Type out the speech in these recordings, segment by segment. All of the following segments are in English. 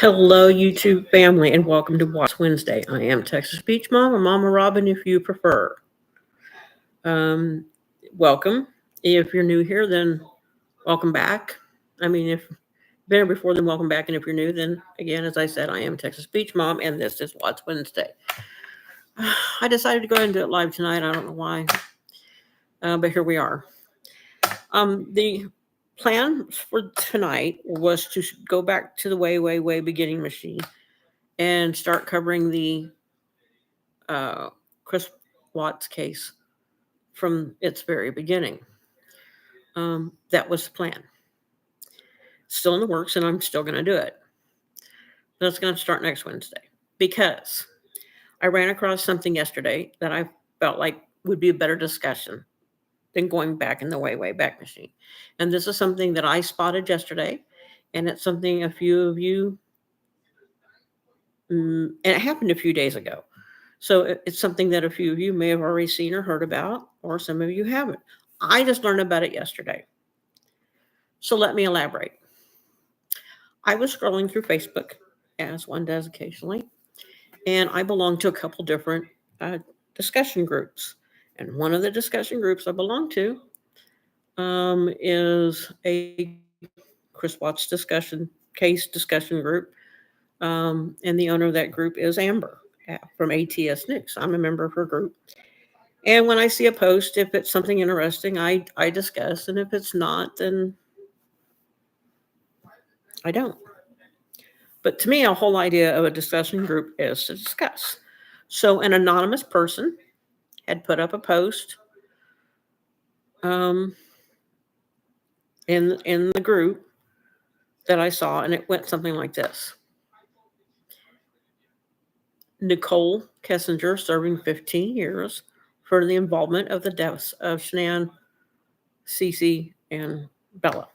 Hello, YouTube family, and welcome to Watch Wednesday. I am Texas Beach Mom, or Mama Robin if you prefer. Um, Welcome. If you're new here, then welcome back. I mean, if you've been here before, then welcome back. And if you're new, then again, as I said, I am Texas Beach Mom, and this is Watch Wednesday. I decided to go ahead and do it live tonight. I don't know why, but here we are. The plan for tonight was to go back to the way beginning machine and start covering the uh, Chris Watts case from its very beginning. That was the plan. Still in the works, and I'm still going to do it. That's going to start next Wednesday because I ran across something yesterday that I felt like would be a better discussion than going back in the way back machine. And this is something that I spotted yesterday, and it's something a few of you, and it happened a few days ago. So it's something that a few of you may have already seen or heard about, or some of you haven't. I just learned about it yesterday. So let me elaborate. I was scrolling through Facebook, as one does occasionally, and I belong to a couple different discussion groups. And one of the discussion groups I belong to is a Chris Watts case discussion group. And the owner of that group is Amber from ATS News. I'm a member of her group. And when I see a post, if it's something interesting, I discuss. And if it's not, then I don't. But to me, a whole idea of a discussion group is to discuss. So an anonymous person had put up a post um, in the group that I saw, and it went something like this. Nicole Kessinger serving 15 years for the involvement of the deaths of Shanann, Cece, and Bella.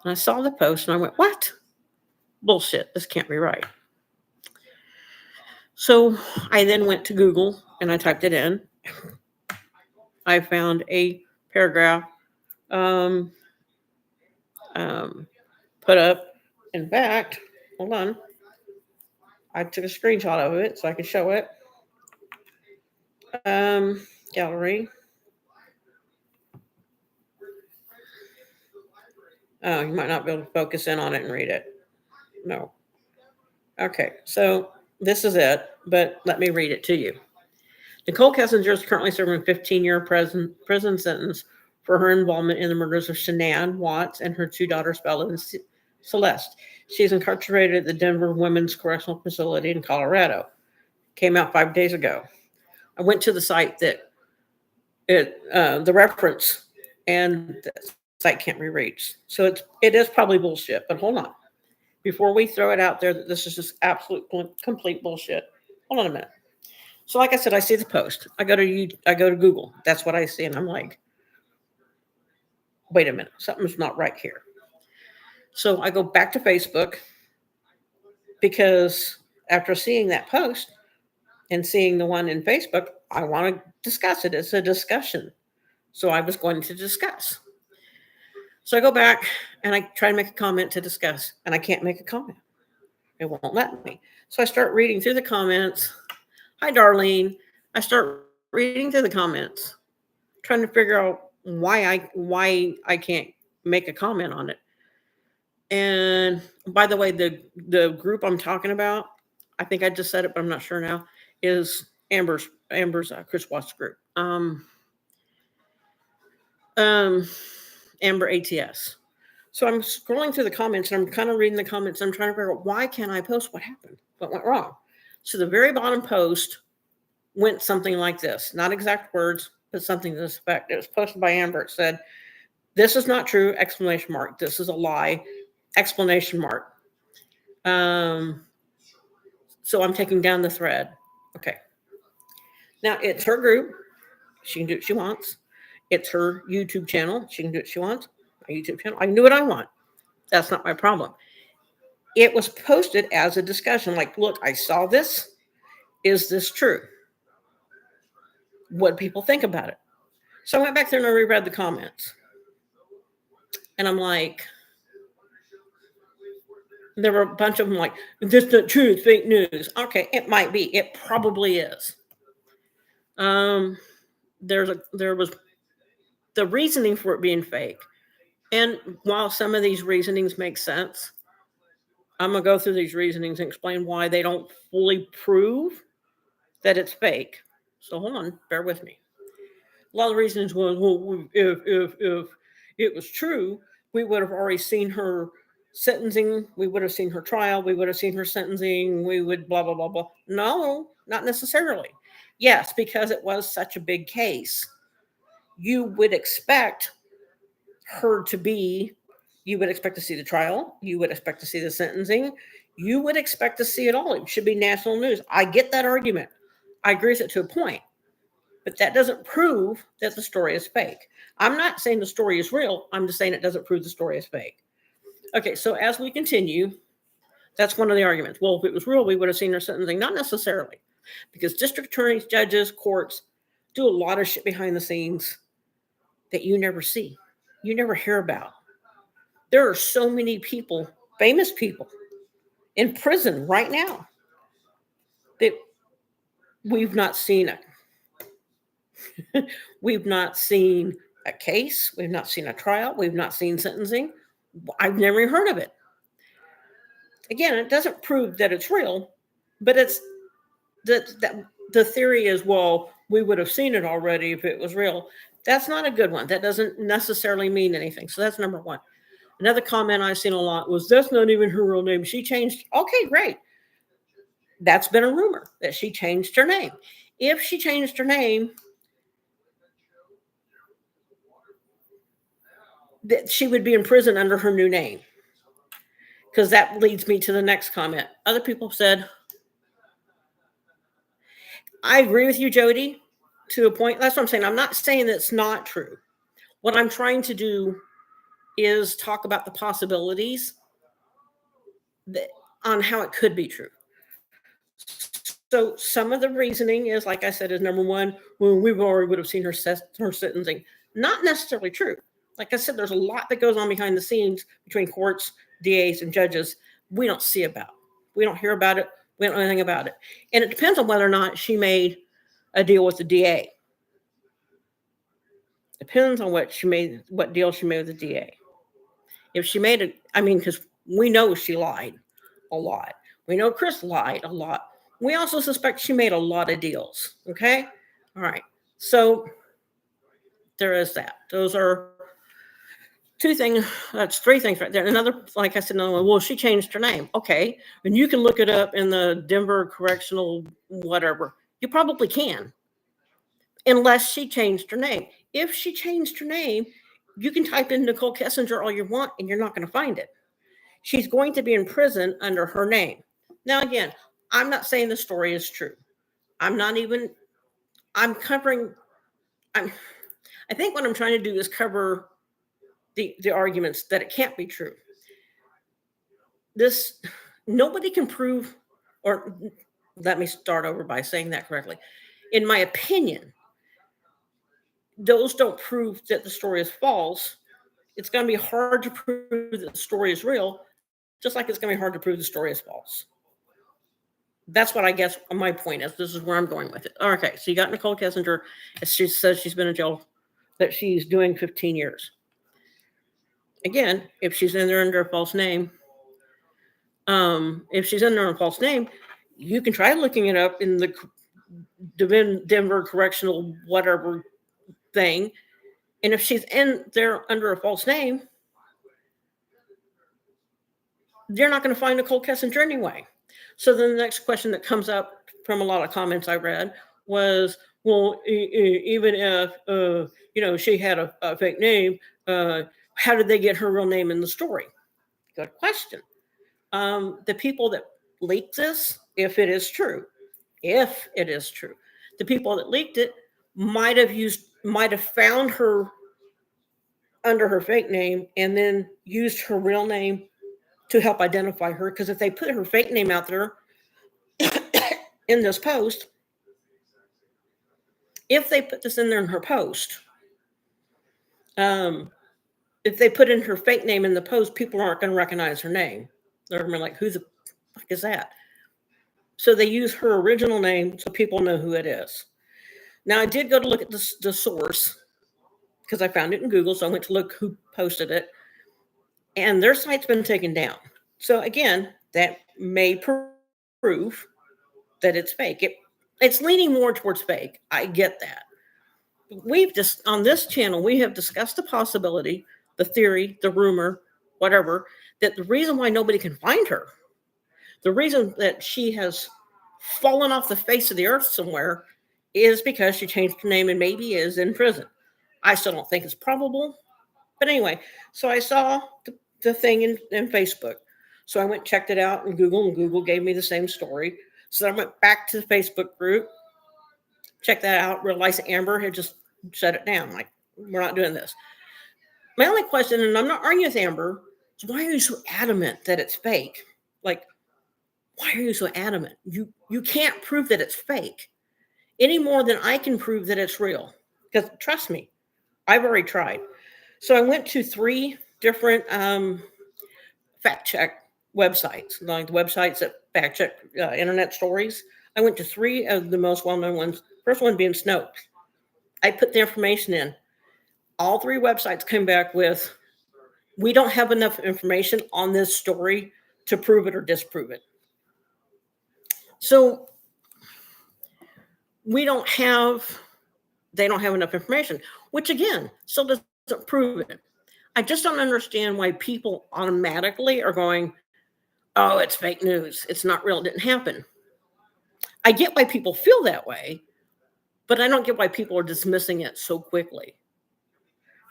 And I saw the post and I went, what? Bullshit. This can't be right. So I then went to Google and I typed it in. I found a paragraph um, put up. In fact, hold on. I took a screenshot of it so I could show it. Gallery. Oh, you might not be able to focus in on it and read it. No. Okay, so this is it, but let me read it to you. Nicole Kessinger is currently serving a 15-year prison sentence for her involvement in the murders of Shanann Watts and her two daughters, Bella and Celeste. She is incarcerated at the Denver Women's Correctional Facility in Colorado. Came out 5 days ago. I went to the site that the reference, and the site can't be reached. So it is probably bullshit. But hold on, before we throw it out there that this is just absolute complete bullshit. Hold on a minute. So, like I said, I see the post. I go to Google. That's what I see, and I'm like, wait a minute, something's not right here. So I go back to Facebook because after seeing that post and seeing the one in Facebook, I want to discuss it. It's a discussion. So I was going to discuss. So I go back and I try to make a comment to discuss, and I can't make a comment. It won't let me. So I start reading through the comments. Hi, Darlene. I start reading through the comments, trying to figure out why I can't make a comment on it. And by the way, the group I'm talking about, I think I just said it, but I'm not sure now, is Amber's Chris Watts group. Amber ATS. So I'm scrolling through the comments and I'm kind of reading the comments. And I'm trying to figure out why can't I post what happened, what went wrong. So the very bottom post went something like this, not exact words, but something to this effect. It was posted by Amber. It said, "This is not true!" Exclamation mark. This is a lie! Explanation mark. So I'm taking down the thread. Okay. Now it's her group. She can do what she wants. It's her YouTube channel. She can do what she wants. My YouTube channel. I can do what I want. That's not my problem. It was posted as a discussion. Like, look, I saw this. Is this true? What do people think about it? So I went back there and I reread the comments. And I'm like, There were a bunch of them like, this is the truth, fake news. Okay, it might be. It probably is. Um, there was the reasoning for it being fake. And while some of these reasonings make sense, I'm going to go through these reasonings and explain why they don't fully prove that it's fake. So hold on, bear with me. A lot of the reasons was, well, if it was true, we would have already seen her sentencing, we would have seen her trial, we would have seen her sentencing, we would blah blah blah blah. No, not necessarily. Yes, because it was such a big case, you would expect her to be. You would expect to see the trial. You would expect to see the sentencing. You would expect to see it all. It should be national news. I get that argument. I agree with it to a point. But that doesn't prove that the story is fake. I'm not saying the story is real. I'm just saying it doesn't prove the story is fake. Okay, so as we continue, that's one of the arguments. Well, if it was real, we would have seen her sentencing. Not necessarily, because district attorneys, judges, courts do a lot of shit behind the scenes that you never see, you never hear about. There are so many people, famous people, in prison right now that we've not seen it. We've not seen a case. We've not seen a trial. We've not seen sentencing. I've never heard of it. Again, it doesn't prove that it's real, but it's that the theory is, well, we would have seen it already if it was real. That's not a good one. That doesn't necessarily mean anything. So that's number one. Another comment I've seen a lot was, that's not even her real name. She changed. Okay, great. That's been a rumor that she changed her name. If she changed her name, that she would be in prison under her new name. Because that leads me to the next comment. Other people said, I agree with you, Jody, to a point. That's what I'm saying. I'm not saying that's not true. What I'm trying to do is talk about the possibilities that, on how it could be true. So some of the reasoning is, like I said, is number one, well, we already would have seen her sentencing. Not necessarily true. Like I said, there's a lot that goes on behind the scenes between courts, DAs, and judges we don't see about. We don't hear about it. We don't know anything about it. And it depends on whether or not she made a deal with the DA. Depends on what deal she made with the DA. If she made it, because we know she lied a lot. We know Chris lied a lot. We also suspect she made a lot of deals. Okay? All right. So there is that. Those are two things. That's three things right there. Another, like I said, another one, well, she changed her name. Okay. And you can look it up in the Denver Correctional whatever. You probably can. Unless she changed her name. If she changed her name, you can type in Nicole Kessinger all you want and you're not going to find it. She's going to be in prison under her name. Now, again, I'm not saying the story is true. I'm covering, I think what I'm trying to do is cover the arguments that it can't be true. Nobody can prove, or let me start over by saying that correctly. In my opinion, those don't prove that the story is false. It's going to be hard to prove that the story is real, just like it's going to be hard to prove the story is false. That's what I guess my point is. This is where I'm going with it. Okay, so you got Nicole Kessinger. She says she's been in jail, that she's doing 15 years. Again, if she's in there under a false name, you can try looking it up in the Denver Correctional whatever thing. And if she's in there under a false name, you're not going to find Nicole Kessinger anyway. So then the next question that comes up from a lot of comments I read was, well, even if, she had a fake name, how did they get her real name in the story? Good question. The people that leaked this, if it is true, the people that leaked it might have found her under her fake name and then used her real name to help identify her. Because if they put her fake name out there in this post, if they put this in there in her post, if they put in her fake name in the post, people aren't going to recognize her name. They're gonna be like, who the fuck is that? So they use her original name so people know who it is. Now I did go to look at the source because I found it in Google, so I went to look who posted it, and their site's been taken down. So again, that may prove that it's fake. It's leaning more towards fake. I get that. We've just on this channel we have discussed the possibility, the theory, the rumor, whatever, that the reason why nobody can find her, the reason that she has fallen off the face of the earth somewhere, is because she changed her name and maybe is in prison. I still don't think it's probable. But anyway, so I saw the thing in Facebook. So I went and checked it out in Google, and Google gave me the same story. So I went back to the Facebook group, checked that out, realized Amber had just shut it down. Like, we're not doing this. My only question, and I'm not arguing with Amber, is why are you so adamant that it's fake? Like, why are you so adamant? You can't prove that it's fake any more than I can prove that it's real. Because trust me, I've already tried. So I went to 3 different fact check websites, like the websites that fact check internet stories. I went to 3 of the most well-known ones. First one being Snopes. I put the information in. All 3 websites came back with, we don't have enough information on this story to prove it or disprove it. So they don't have enough information, which again still doesn't prove it. I just don't understand why people automatically are going, oh, it's fake news. It's not real. It didn't happen. I get why people feel that way, but I don't get why people are dismissing it so quickly.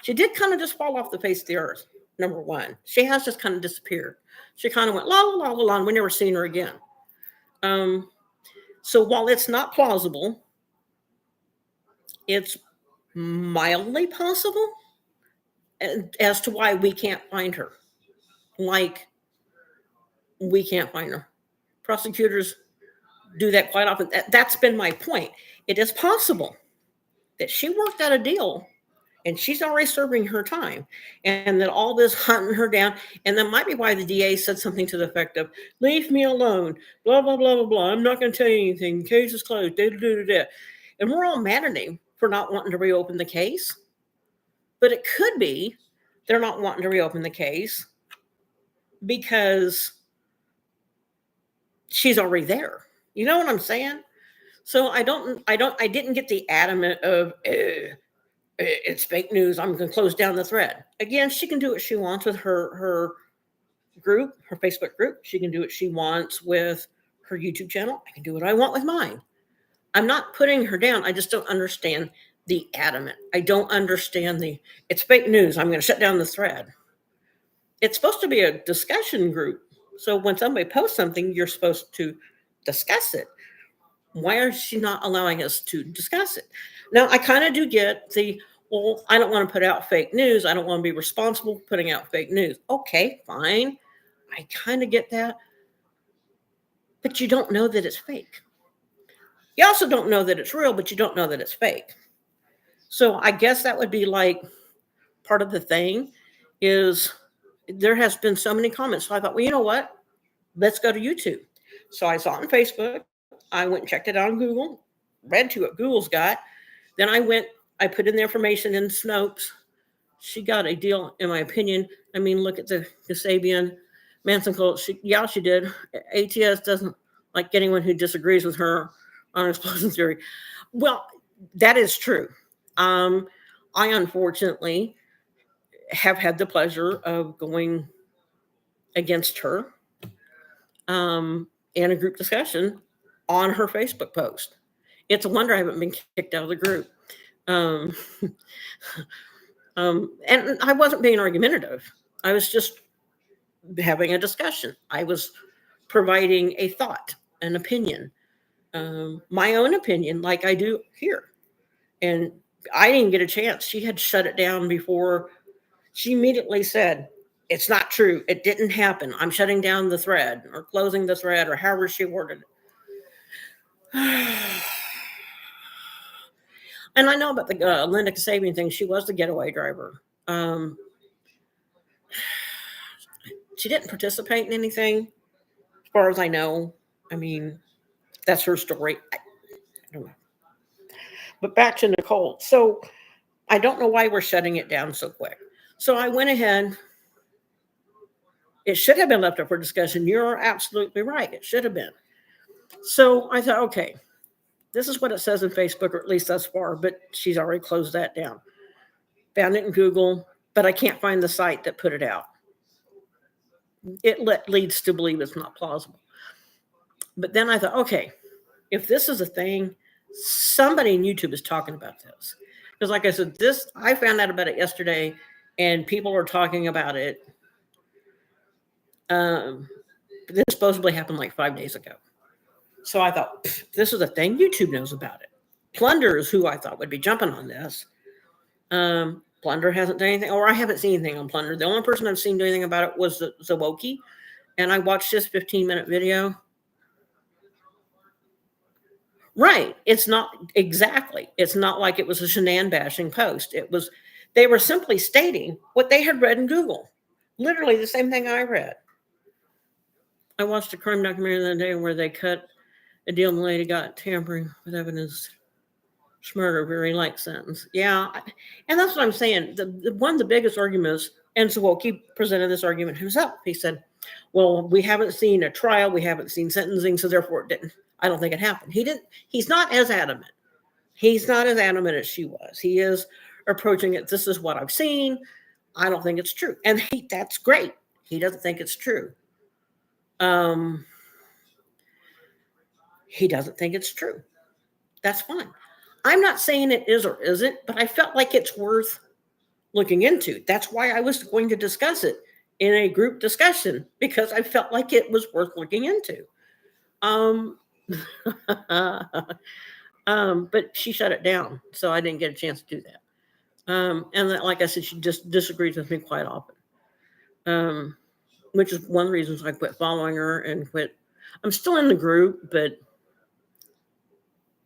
She did kind of just fall off the face of the earth, number one. She has just kind of disappeared. She kind of went la la la la la, and we never seen her again. So while it's not plausible, it's mildly possible as to why we can't find her. Like, we can't find her. Prosecutors do that quite often. That's been my point. It is possible that she worked out a deal and she's already serving her time, and that all this hunting her down, and that might be why the DA said something to the effect of, leave me alone, blah, blah, blah, blah, blah. I'm not going to tell you anything. The case is closed. Da, da, da, da. And we're all mad at him for not wanting to reopen the case. But it could be they're not wanting to reopen the case because she's already there. You know what I'm saying? So I didn't get the adamant of, it's fake news, I'm going to close down the thread. Again, she can do what she wants with her group, her Facebook group. She can do what she wants with her YouTube channel. I can do what I want with mine. I'm not putting her down. I just don't understand the adamant. I don't understand it's fake news, I'm going to shut down the thread. It's supposed to be a discussion group. So when somebody posts something, you're supposed to discuss it. Why is she not allowing us to discuss it? Now, I kind of do get well, I don't want to put out fake news. I don't want to be responsible for putting out fake news. Okay, fine. I kind of get that. But you don't know that it's fake. You also don't know that it's real, but you don't know that it's fake. So I guess that would be like part of the thing is there has been so many comments. So I thought, well, you know what? Let's go to YouTube. So I saw it on Facebook. I went and checked it out on Google, read to what Google's got. Then I put in the information in Snopes. She got a deal, in my opinion. I mean, look at the Kasabian Manson cult. She did. ATS doesn't like anyone who disagrees with her on explosion theory. Well, that is true. I unfortunately have had the pleasure of going against her in a group discussion on her Facebook post. It's a wonder I haven't been kicked out of the group. And I wasn't being argumentative. I was just having a discussion. I was providing a thought, an opinion, my own opinion, like I do here. And I didn't get a chance. She had shut it down before. She immediately said, it's not true. It didn't happen. I'm shutting down the thread or closing the thread or however she worded it. And I know about the Linda Kasabian thing. She was the getaway driver. She didn't participate in anything, as far as I know. I mean, that's her story. I don't know. But back to Nicole. So I don't know why we're shutting it down so quick. So I went ahead. It should have been left up for discussion. You're absolutely right. It should have been. So I thought, okay, this is what it says in Facebook, or at least thus far, but she's already closed that down. Found it in Google, but I can't find the site that put it out. It leads to believe it's not plausible. But then I thought, okay, if this is a thing, somebody in YouTube is talking about this. Because like I said, I found out about it yesterday, and people are talking about it. This supposedly happened like 5 days ago. So I thought, this is a thing. YouTube knows about it. Plunder is who I thought would be jumping on this. Plunder hasn't done anything, or I haven't seen anything on Plunder. The only person I've seen do anything about it was Zawoki, and I watched this 15-minute video. Right. It's not exactly. It's not like it was a Shanann bashing post. They were simply stating what they had read in Google. Literally the same thing I read. I watched a crime documentary the other day where they cut a deal and the lady got tampering with evidence. Murder, very light sentence. Yeah. And that's what I'm saying. One of the biggest arguments, and Zawoki presented this argument himself. He said, well, we haven't seen a trial. We haven't seen sentencing. So therefore it didn't. I don't think it happened. He's not as adamant. He's not as adamant as she was. He is approaching it. This is what I've seen. I don't think it's true. And that's great. He doesn't think it's true. He doesn't think it's true. That's fine. I'm not saying it is or isn't, but I felt like it's worth looking into. That's why I was going to discuss it in a group discussion, because I felt like it was worth looking into. But she shut it down, so I didn't get a chance to do that. And that, like I said, she just disagrees with me quite often, which is one of the reasons I quit following her and quit. I'm still in the group, but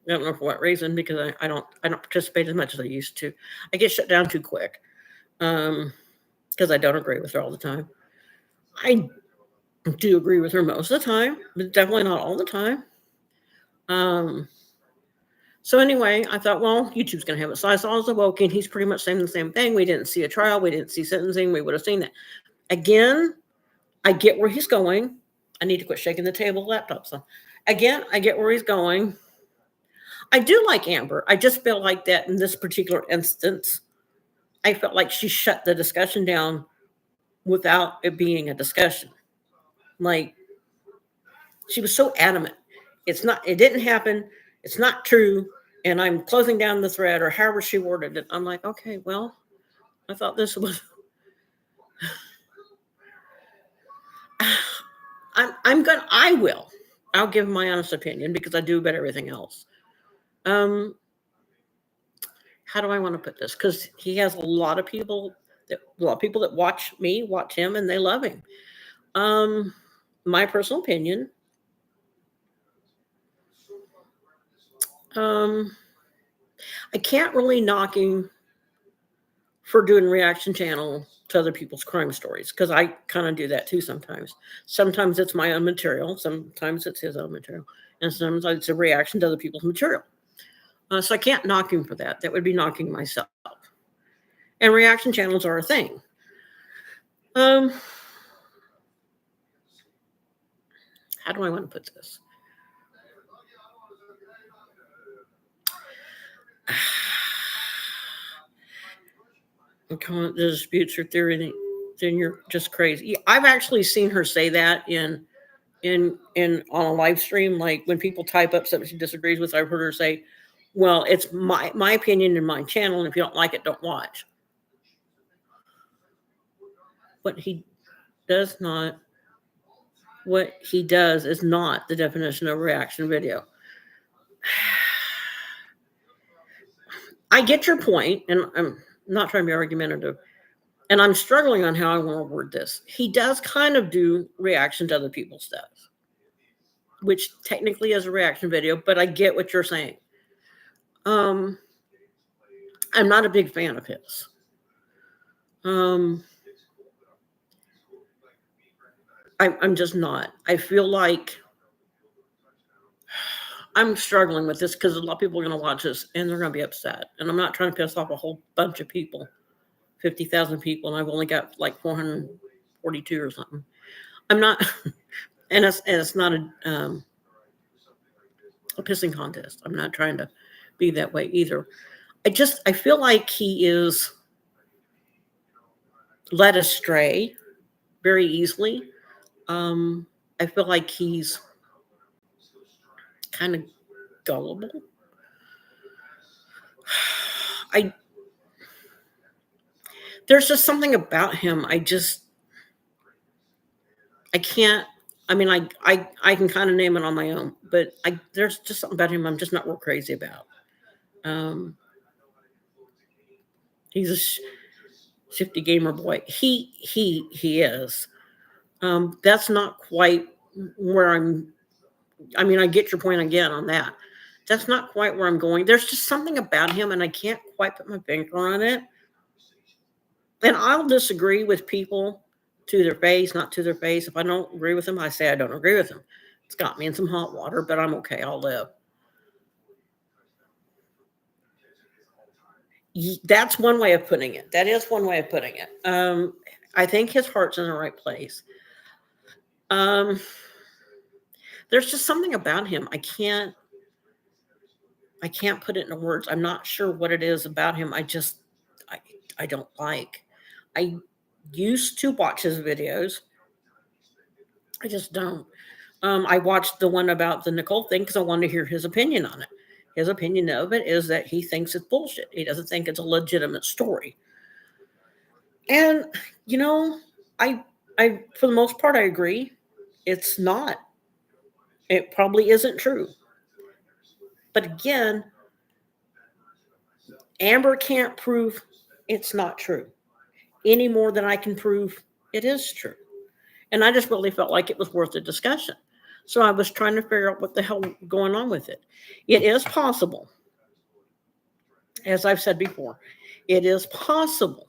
I don't know for what reason, because I don't participate as much as I used to. I get shut down too quick because I don't agree with her all the time. I do agree with her most of the time, but definitely not all the time. So anyway, I thought, well, YouTube's going to have it. So I saw Zawoki, and he's pretty much saying the same thing. We didn't see a trial. We didn't see sentencing. We would have seen that. Again, I get where he's going. I need to quit shaking the table laptop. So again, I get where he's going. I do like Amber. I just feel like that in this particular instance, I felt like she shut the discussion down without it being a discussion. Like, she was so adamant. It didn't happen. It's not true. And I'm closing down the thread, or however she worded it. I'm like, okay, well, I thought this was. I'll give my honest opinion, because I do about everything else. How do I want to put this? Because he has a lot of people that watch him, and they love him. My personal opinion. I can't really knock him for doing reaction channel to other people's crime stories, because I kind of do that too sometimes. Sometimes it's my own material. Sometimes it's his own material. And sometimes it's a reaction to other people's material. So I can't knock him for that. That would be knocking myself. And reaction channels are a thing. How do I want to put this? The disputes are theory, then you're just crazy. I've actually seen her say that in on a live stream. Like, when people type up something she disagrees with, I've heard her say, well, it's my opinion and my channel, and if you don't like it, don't watch. What he does is not the definition of a reaction video. I get your point, and I'm not trying to be argumentative, and I'm struggling on how I want to word this. He does kind of do reaction to other people's stuff, which technically is a reaction video, but I get what you're saying. I'm not a big fan of his. I'm just not. I feel like I'm struggling with this because a lot of people are going to watch this and they're going to be upset. And I'm not trying to piss off a whole bunch of people, 50,000 people, and I've only got like 442 or something. I'm not, and it's not a pissing contest. I'm not trying to be that way either. I feel like he is led astray very easily. Um, I feel like he's kind of gullible. I There's just something about him. I can't. I mean, I can kind of name it on my own, but there's just something about him I'm just not real crazy about. Um, he's a shifty gamer boy. He is. That's not quite where I'm. I mean, I get your point again on that. That's not quite where I'm going. There's just something about him, and I can't quite put my finger on it. And I'll disagree with people to their face, not to their face. If I don't agree with them, I say I don't agree with them. It's got me in some hot water, but I'm okay. I'll live. That's one way of putting it. That is one way of putting it. I think his heart's in the right place. Um, there's just something about him. I can't put it into words. I'm not sure what it is about him. I, I don't like. I used to watch his videos. I just don't. I watched the one about the Nicole thing because I wanted to hear his opinion on it. His opinion of it is that he thinks it's bullshit. He doesn't think it's a legitimate story. And you know, I I for the most part I agree. It's not. It probably isn't true. But again, Amber can't prove it's not true any more than I can prove it is true. And I just really felt like it was worth a discussion. So I was trying to figure out what the hell going on with it. It is possible, as I've said before, it is possible,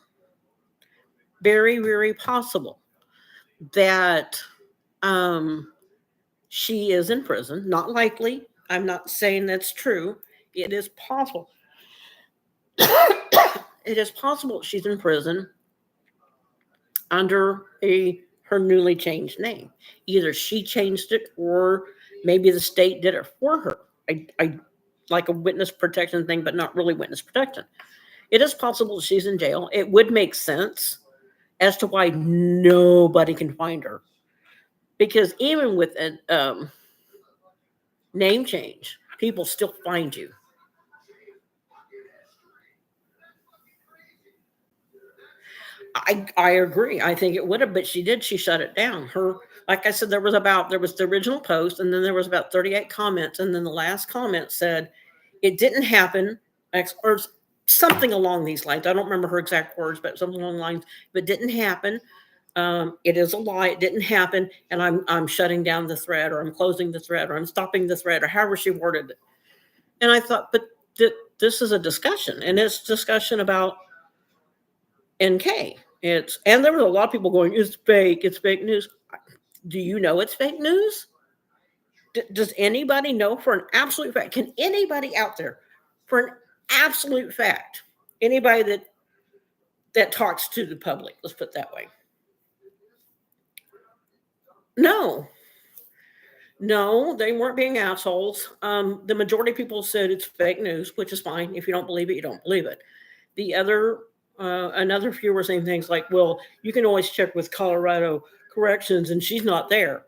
very, very possible, that um, she is in prison. Not likely. I'm not saying that's true. It is possible. It is possible she's in prison under her newly changed name. Either she changed it or maybe the state did it for her. I like a witness protection thing, but not really witness protection. It is possible she's in jail. It would make sense as to why nobody can find her. Because even with a name change, people still find you. I agree. I think it would have, but she did. She shut it down. Like I said, there was the original post, and then there was about 38 comments, and then the last comment said it didn't happen, or something along these lines. I don't remember her exact words, but something along the lines. But it didn't happen. It is a lie. It didn't happen, and I'm shutting down the thread, or I'm closing the thread, or I'm stopping the thread, or however she worded it. And I thought, but this is a discussion, and it's discussion about NK. And there was a lot of people going, it's fake. It's fake news. Do you know it's fake news? Does anybody know for an absolute fact? Can anybody out there, for an absolute fact, anybody that talks to the public, let's put it that way? No, no, they weren't being assholes. The majority of people said it's fake news, which is fine. If you don't believe it, you don't believe it. The other, another few were saying things like, well, you can always check with Colorado Corrections and she's not there.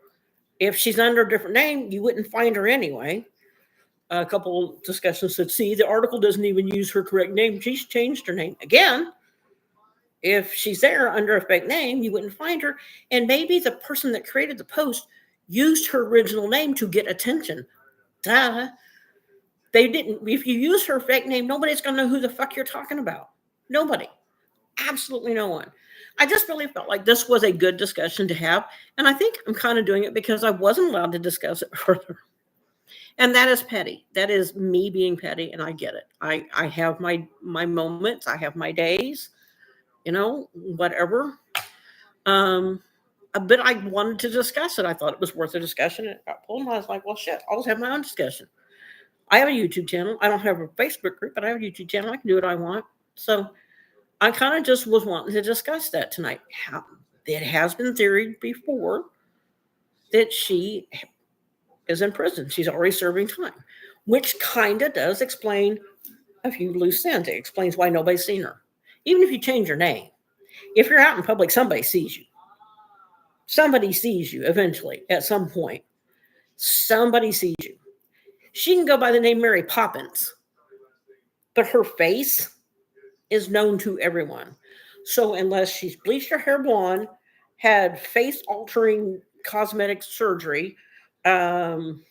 If she's under a different name, you wouldn't find her anyway. A couple discussions said, see, the article doesn't even use her correct name. She's changed her name. Again, if she's there under a fake name, you wouldn't find her. And maybe the person that created the post used her original name to get attention. Duh. They didn't. If you use her fake name, nobody's going to know who the fuck you're talking about. Nobody. Absolutely no one. I just really felt like this was a good discussion to have. And I think I'm kind of doing it because I wasn't allowed to discuss it further. And that is petty. That is me being petty, and I get it. I have my moments. I have my days, whatever. Um, but I wanted to discuss it. I thought it was worth a discussion. And I pulled, and I was like, well, shit, I'll just have my own discussion. I have a YouTube channel. I don't have a Facebook group, but I have a YouTube channel. I can do what I want. So I kind of just was wanting to discuss that tonight. It has been theoried before that she is in prison. She's already serving time, which kind of does explain a few loose ends. It explains why nobody's seen her. Even if you change your name, if you're out in public, somebody sees you. Somebody sees you eventually at some point. Somebody sees you. She can go by the name Mary Poppins, but her face is known to everyone. So unless she's bleached her hair blonde, had face-altering cosmetic surgery, and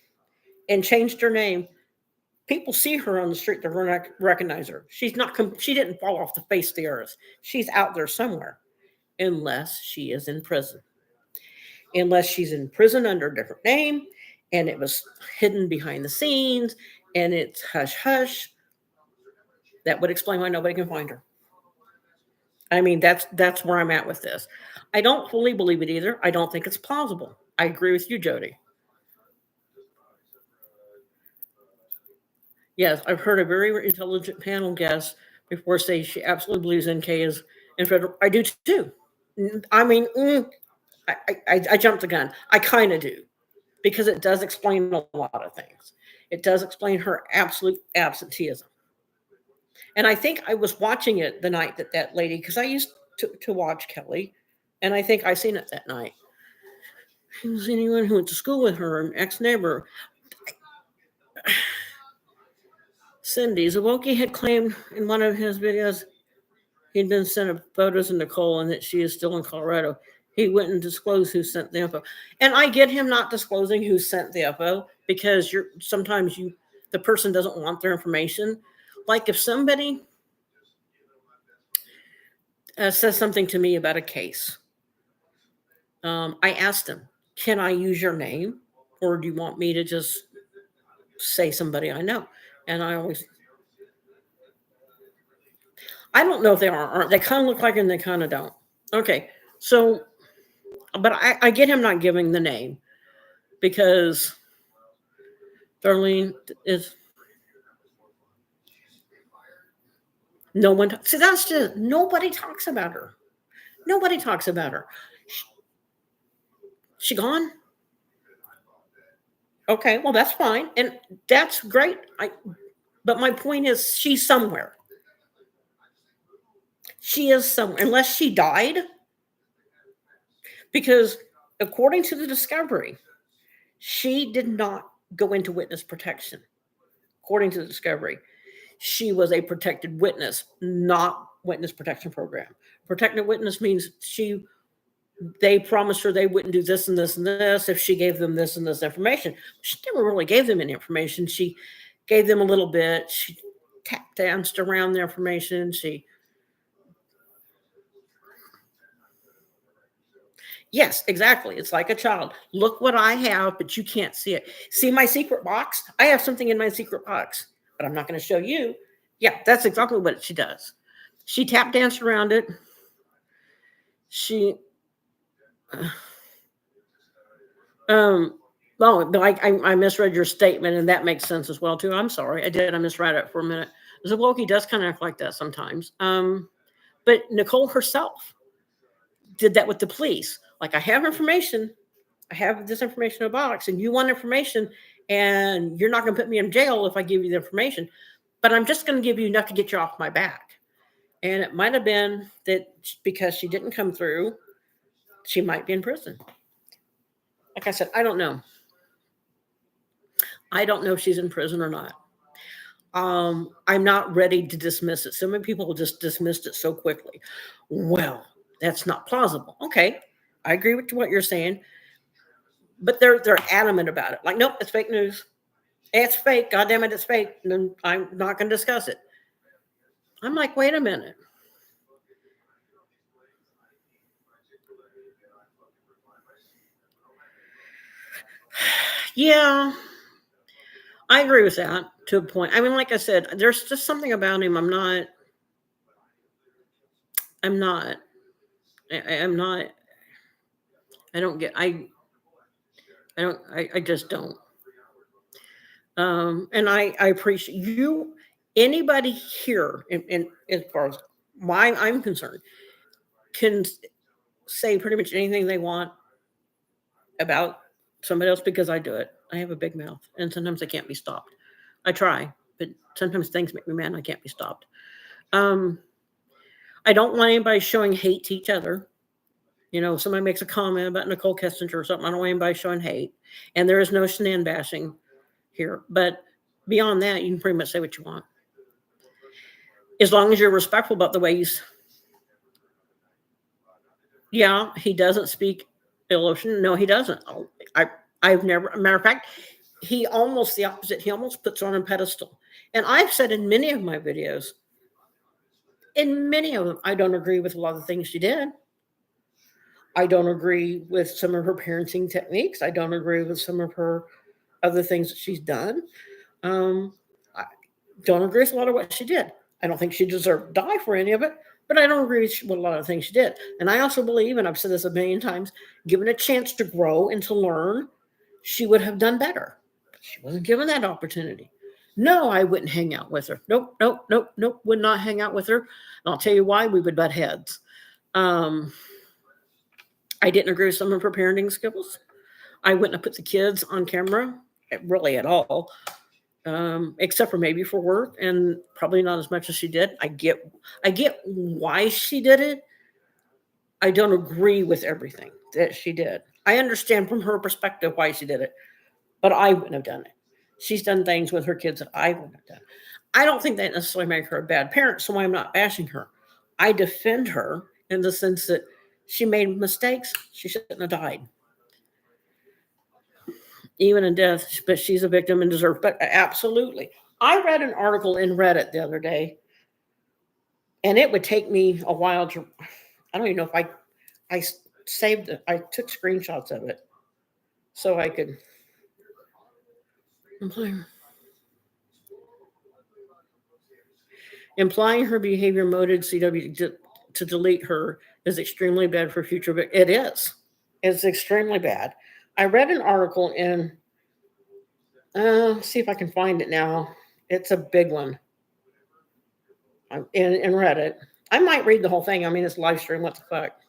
changed her name, people see her on the street, they're going to recognize her. She didn't fall off the face of the earth. She's out there somewhere, unless she is in prison. Unless she's in prison under a different name, and it was hidden behind the scenes, and it's hush hush. That would explain why nobody can find her. I mean, that's where I'm at with this. I don't fully believe it either. I don't think it's plausible. I agree with you, Jody. Yes, I've heard a very intelligent panel guest before say she absolutely believes NK is in federal. I do too. I mean, I jumped the gun. I kind of do, because it does explain a lot of things. It does explain her absolute absenteeism. And I think I was watching it the night that lady, because I used to watch Kelly, and I think I seen it that night. Was anyone who went to school with her, an ex-neighbor. Cindy Zawocki had claimed in one of his videos he'd been sent photos of Nicole and that she is still in Colorado. He wouldn't disclose who sent the info. And I get him not disclosing who sent the info, because sometimes the person doesn't want their information. Like if somebody says something to me about a case, I asked him, can I use your name, or do you want me to just say somebody I know? And I don't know if they aren't. They kind of look like it and they kind of don't. Okay, so, but I get him not giving the name, because Darlene is, no one, see, that's just, nobody talks about her. Nobody talks about her. She gone? Okay, well, that's fine. And that's great. But my point is, she's somewhere. She is somewhere, unless she died. Because according to the discovery, she did not go into witness protection. According to the discovery, she was a protected witness, not witness protection program. Protected witness means they promised her they wouldn't do this and this and this if she gave them this and this information. She never really gave them any information. She gave them a little bit. She tap danced around the information. Yes, exactly. It's like a child. Look what I have, but you can't see it. See my secret box? I have something in my secret box, but I'm not going to show you. Yeah, that's exactly what she does. She tap danced around it. She, oh, no, I misread your statement, and that makes sense as well too. I'm sorry, I did. I misread it for a minute. Zawocki does kind of act like that sometimes. But Nicole herself did that with the police. Like, I have information. I have this information in a box, and you want information, and you're not going to put me in jail if I give you the information, but I'm just going to give you enough to get you off my back. And it might have been that because she didn't come through, she might be in prison. Like I said, I don't know. I don't know if she's in prison or not. I'm not ready to dismiss it. So many people just dismissed it so quickly. Well, that's not plausible. Okay, I agree with what you're saying, but they're adamant about it. Like, nope, it's fake news. It's fake. God damn it, it's fake. And I'm not going to discuss it. I'm like, wait a minute. Yeah, I agree with that to a point. I mean, like I said, there's just something about him. I'm not. I'm not. I don't get. I don't. I just don't. And I appreciate you. Anybody here, and as far as why I'm concerned, can say pretty much anything they want about somebody else because I do it. I have a big mouth, and sometimes I can't be stopped. I try, but sometimes things make me mad, and I can't be stopped. Um, I don't want anybody showing hate to each other. You know, if somebody makes a comment about Nicole Kessinger or something, I don't want anybody showing hate. And there is no Shanann bashing here. But beyond that, you can pretty much say what you want. As long as you're respectful about the way you. Yeah, he doesn't speak ill ocean. No, he doesn't. I've never. Matter of fact, he almost the opposite. He almost puts her on a pedestal. And I've said in many of my videos, in many of them, I don't agree with a lot of the things she did. I don't agree with some of her parenting techniques. I don't agree with some of her other things that she's done. I don't agree with a lot of what she did. I don't think she deserved to die for any of it, but I don't agree with a lot of things she did. And I also believe, and I've said this a million times, given a chance to grow and to learn, she would have done better. She wasn't given that opportunity. No, I wouldn't hang out with her. Nope, nope, nope, nope. Would not hang out with her. And I'll tell you why. We would butt heads. I didn't agree with some of her parenting skills. I wouldn't have put the kids on camera, really at all, except for maybe for work, and probably not as much as she did. I get why she did it. I don't agree with everything that she did. I understand from her perspective why she did it, but I wouldn't have done it. She's done things with her kids that I wouldn't have done. I don't think that necessarily makes her a bad parent, so I'm not bashing her. I defend her in the sense that she made mistakes. She shouldn't have died, even in death, but she's a victim and deserves. But absolutely. I read an article in Reddit the other day, and it would take me a while to, I don't even know if I saved it. I took screenshots of it so I could. Implying her behavior motivated CW to delete her is extremely bad for future. But it is. It's extremely bad. I read an article in. See if I can find it now. It's a big one. In Reddit. I might read the whole thing. I mean, it's live stream. What the fuck?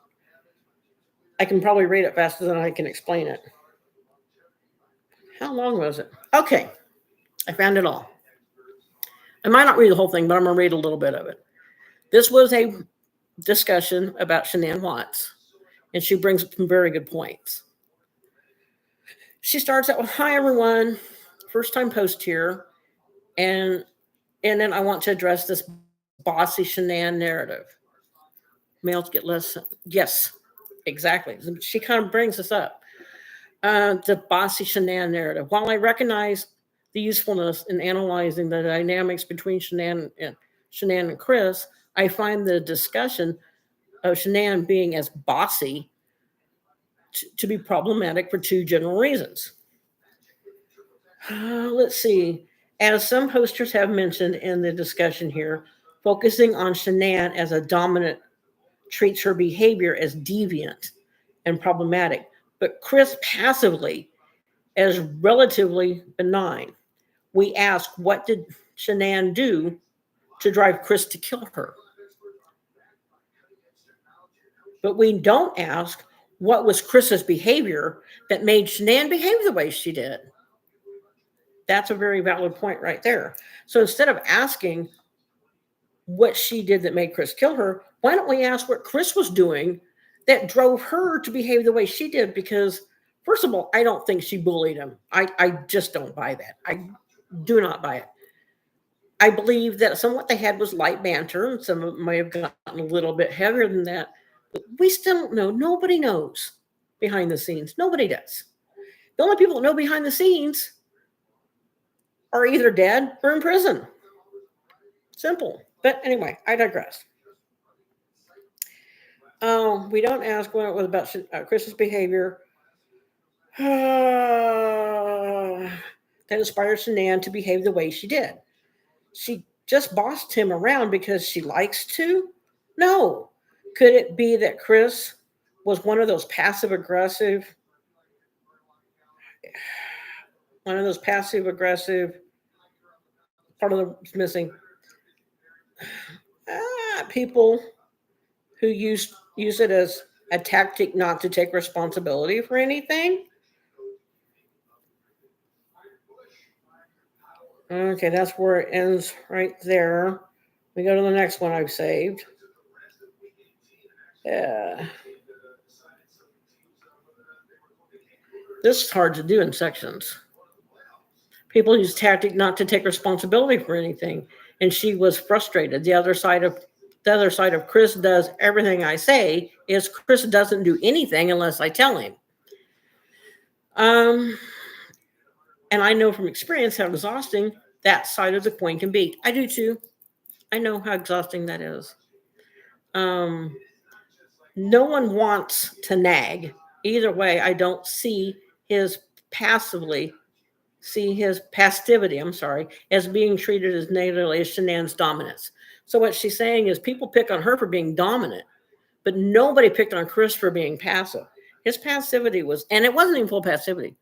I can probably read it faster than I can explain it. How long was it? Okay. I found it all. I might not read the whole thing, but I'm going to read a little bit of it. This was a discussion about Shanann Watts, and she brings up some very good points. She starts out with, "Hi, everyone. First time post here. And then I want to address this bossy Shanann narrative. Males get less." Yes, exactly. She kind of brings this up. The bossy Shanann narrative. While I recognize the usefulness in analyzing the dynamics between Shanann and Chris, I find the discussion of Shanann being as bossy to be problematic for two general reasons. Let's see. As some posters have mentioned in the discussion here, focusing on Shanann as a dominant treats her behavior as deviant and problematic, but Chris passively as relatively benign. We ask, what did Shanann do to drive Chris to kill her? But we don't ask, what was Chris's behavior that made Shanann behave the way she did? That's a very valid point right there. So instead of asking what she did that made Chris kill her, why don't we ask what Chris was doing that drove her to behave the way she did? Because, first of all, I don't think she bullied him. I just don't buy that. I do not buy it. I believe that some of what they had was light banter, and some of them may have gotten a little bit heavier than that. But we still don't know. Nobody knows behind the scenes. Nobody does. The only people that know behind the scenes are either dead or in prison. Simple. But anyway, I digress. We don't ask what it was about Chris's behavior that inspired Shanann to behave the way she did. She just bossed him around because she likes to? No. Could it be that Chris was one of those passive aggressive, part of the missing people who use it as a tactic not to take responsibility for anything. Okay, that's where it ends right there. We go to the next one I've saved. This is hard to do in sections. People use tactic not to take responsibility for anything, and she was frustrated. The other side of Chris does everything I say is Chris doesn't do anything unless I tell him. And I know from experience how exhausting that side of the coin can be. I do too. I know how exhausting that is. No one wants to nag. Either way, I don't see his passivity, as being treated as negatively as Shanann's dominance. So what she's saying is people pick on her for being dominant, but nobody picked on Chris for being passive. His passivity was, and it wasn't even full passivity.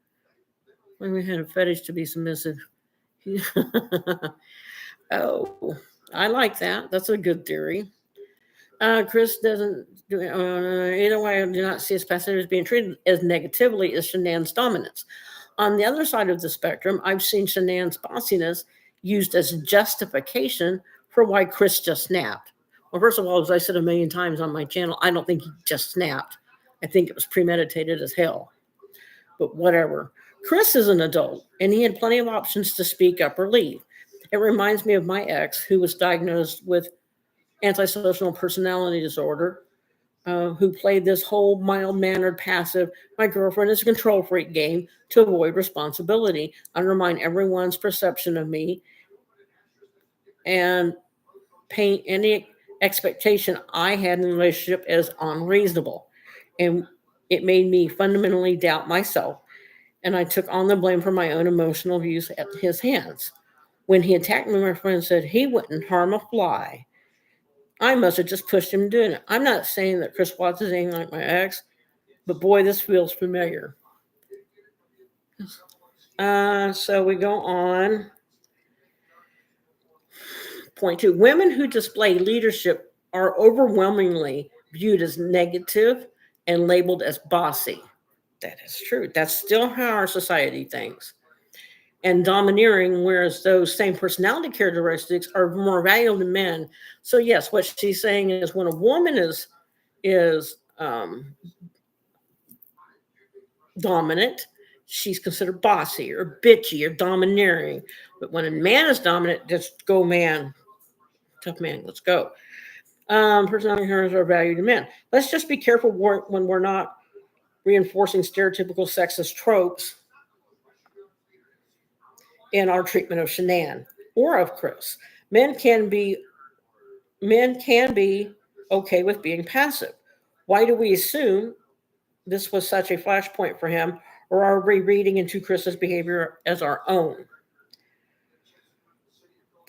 We had a fetish to be submissive. Oh, I like that. That's a good theory. Chris doesn't do either way. I do not see his passivity as being treated as negatively as Shanann's dominance. On the other side of the spectrum, I've seen Shanann's bossiness used as justification for why Chris just snapped. Well, first of all, as I said a million times on my channel, I don't think he just snapped. I think it was premeditated as hell. But whatever. Chris is an adult, and he had plenty of options to speak up or leave. It reminds me of my ex, who was diagnosed with antisocial personality disorder, who played this whole mild-mannered, passive, my girlfriend is a control freak game to avoid responsibility, undermine everyone's perception of me, and paint any expectation I had in the relationship as unreasonable. And it made me fundamentally doubt myself, and I took on the blame for my own emotional views at his hands. When he attacked me, my friend said he wouldn't harm a fly. I must have just pushed him doing it. I'm not saying that Chris Watts is anything like my ex, but boy, this feels familiar. So we go on. Point 2. Women who display leadership are overwhelmingly viewed as negative and labeled as bossy. That is true. That's still how our society thinks. And domineering, whereas those same personality characteristics are more valuable than men. So yes, what she's saying is when a woman is dominant, she's considered bossy or bitchy or domineering. But when a man is dominant, just go man, tough man, let's go. Personality characteristics are valued in men. Let's just be careful when we're not reinforcing stereotypical sexist tropes in our treatment of Shanann or of Chris. Men can be okay with being passive. Why do we assume this was such a flashpoint for him, or are we reading into Chris's behavior as our own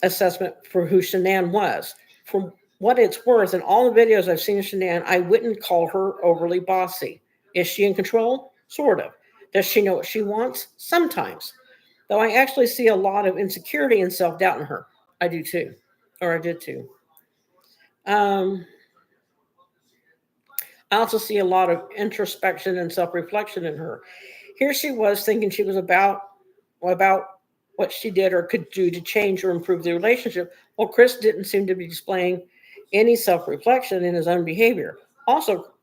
assessment for who Shanann was? For what it's worth, in all the videos I've seen of Shanann, I wouldn't call her overly bossy. Is she in control? Sort of. Does she know what she wants? Sometimes. Though I actually see a lot of insecurity and self-doubt in her. I do too. Or I did too. I also see a lot of introspection and self-reflection in her. Here she was thinking she was about what she did or could do to change or improve the relationship. Well, Chris didn't seem to be displaying any self-reflection in his own behavior. Also,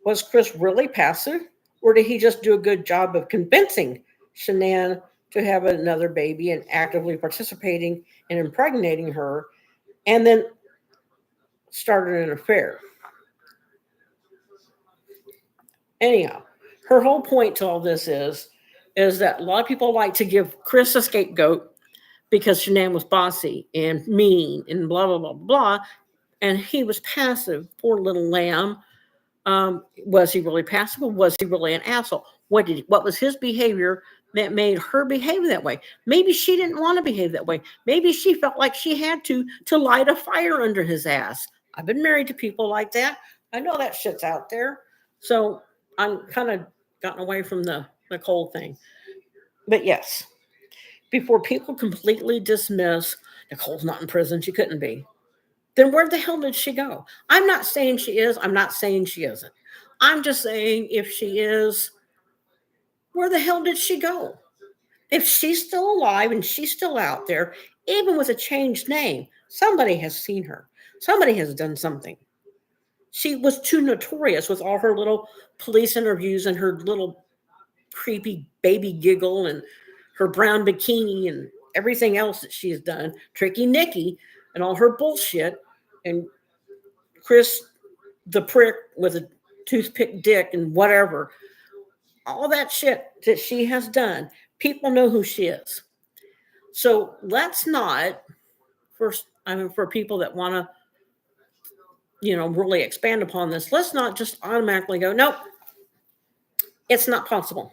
was Chris really passive, or did he just do a good job of convincing Shanann to have another baby and actively participating in impregnating her, and then started an affair? Anyhow, her whole point to all this is that a lot of people like to give Chris a scapegoat because Shanann was bossy and mean and blah, blah, blah, blah. And he was passive. Poor little lamb. Was he really passive, or was he really an asshole? What was his behavior that made her behave that way? Maybe she didn't want to behave that way. Maybe she felt like she had to light a fire under his ass. I've been married to people like that. I know that shit's out there. So I'm kind of gotten away from the Nicole thing. But yes, before people completely dismiss Nicole's not in prison, she couldn't be. Then where the hell did she go? I'm not saying she is. I'm not saying she isn't. I'm just saying if she is, where the hell did she go? If she's still alive and she's still out there, even with a changed name, somebody has seen her. Somebody has done something. She was too notorious with all her little police interviews and her little creepy baby giggle and her brown bikini and everything else that she's done. Tricky Nikki and all her bullshit. And Chris, the prick with a toothpick dick and whatever. All that shit that she has done. People know who she is. So let's not, for people that want to, really expand upon this, let's not just automatically go, nope, it's not possible.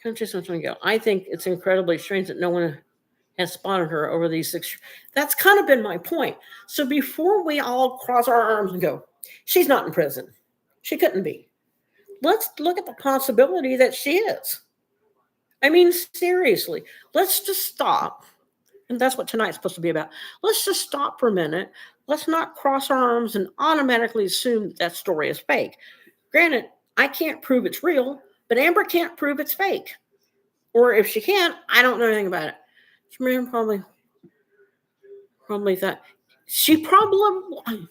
Country something go. I think it's incredibly strange that no one has spotted her over these 6 years. That's kind of been my point. So before we all cross our arms and go, she's not in prison. She couldn't be. Let's look at the possibility that she is. I mean, seriously, let's just stop. And that's what tonight's supposed to be about. Let's just stop for a minute. Let's not cross our arms and automatically assume that story is fake. Granted, I can't prove it's real, but Amber can't prove it's fake. Or if she can, I don't know anything about it. She probably thought she probably.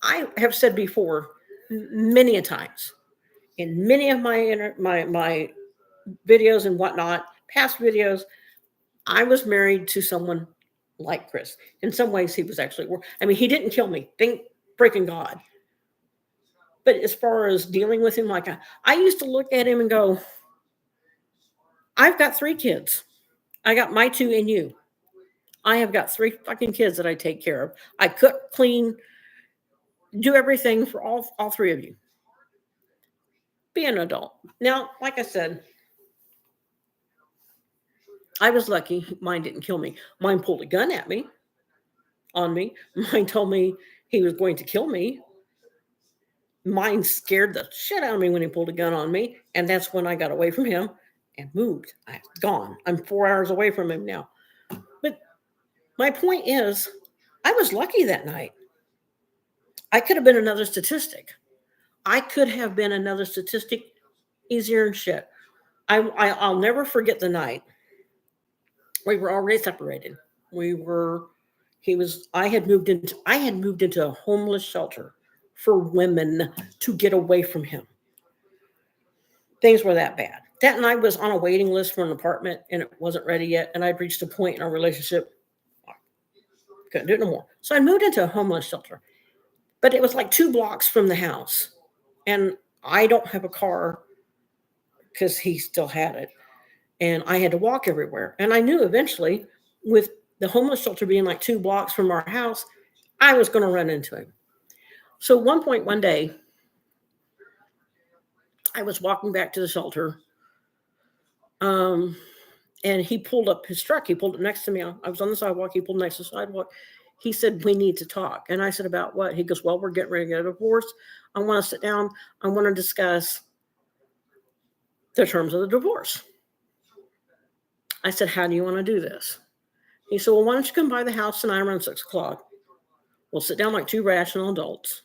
I have said before, many a times, in many of my videos and whatnot, past videos, I was married to someone like Chris. In some ways, he was actually. I mean, he didn't kill me. Thank freaking God. But as far as dealing with him, like I used to look at him and go, I've got 3 kids. I got my 2 and you. I have got 3 fucking kids that I take care of. I cook, clean, do everything for all 3 of you. Be an adult. Now, like I said, I was lucky. Mine didn't kill me. Mine pulled a gun at me, on me. Mine told me he was going to kill me. Mine scared the shit out of me when he pulled a gun on me. And that's when I got away from him and moved. I'm gone. I'm 4 hours away from him now. But my point is, I was lucky that night. I could have been another statistic. I could have been another statistic, easier and shit. I'll never forget the night. We were already separated. I had moved into a homeless shelter for women to get away from him. Things were that bad. That night was on a waiting list for an apartment and it wasn't ready yet. And I'd reached a point in our relationship, I couldn't do it no more. So I moved into a homeless shelter, but it was like 2 blocks from the house. And I don't have a car because he still had it. And I had to walk everywhere. And I knew eventually, with the homeless shelter being like 2 blocks from our house, I was going to run into him. So one day, I was walking back to the shelter. And he pulled up his truck. He pulled it next to me. I was on the sidewalk. He pulled next to the sidewalk. He said, we need to talk. And I said, about what? He goes, well, we're getting ready to get a divorce. I want to sit down. I want to discuss the terms of the divorce. I said, how do you want to do this? He said, well, why don't you come by the house tonight around 6 o'clock? We'll sit down like 2 rational adults.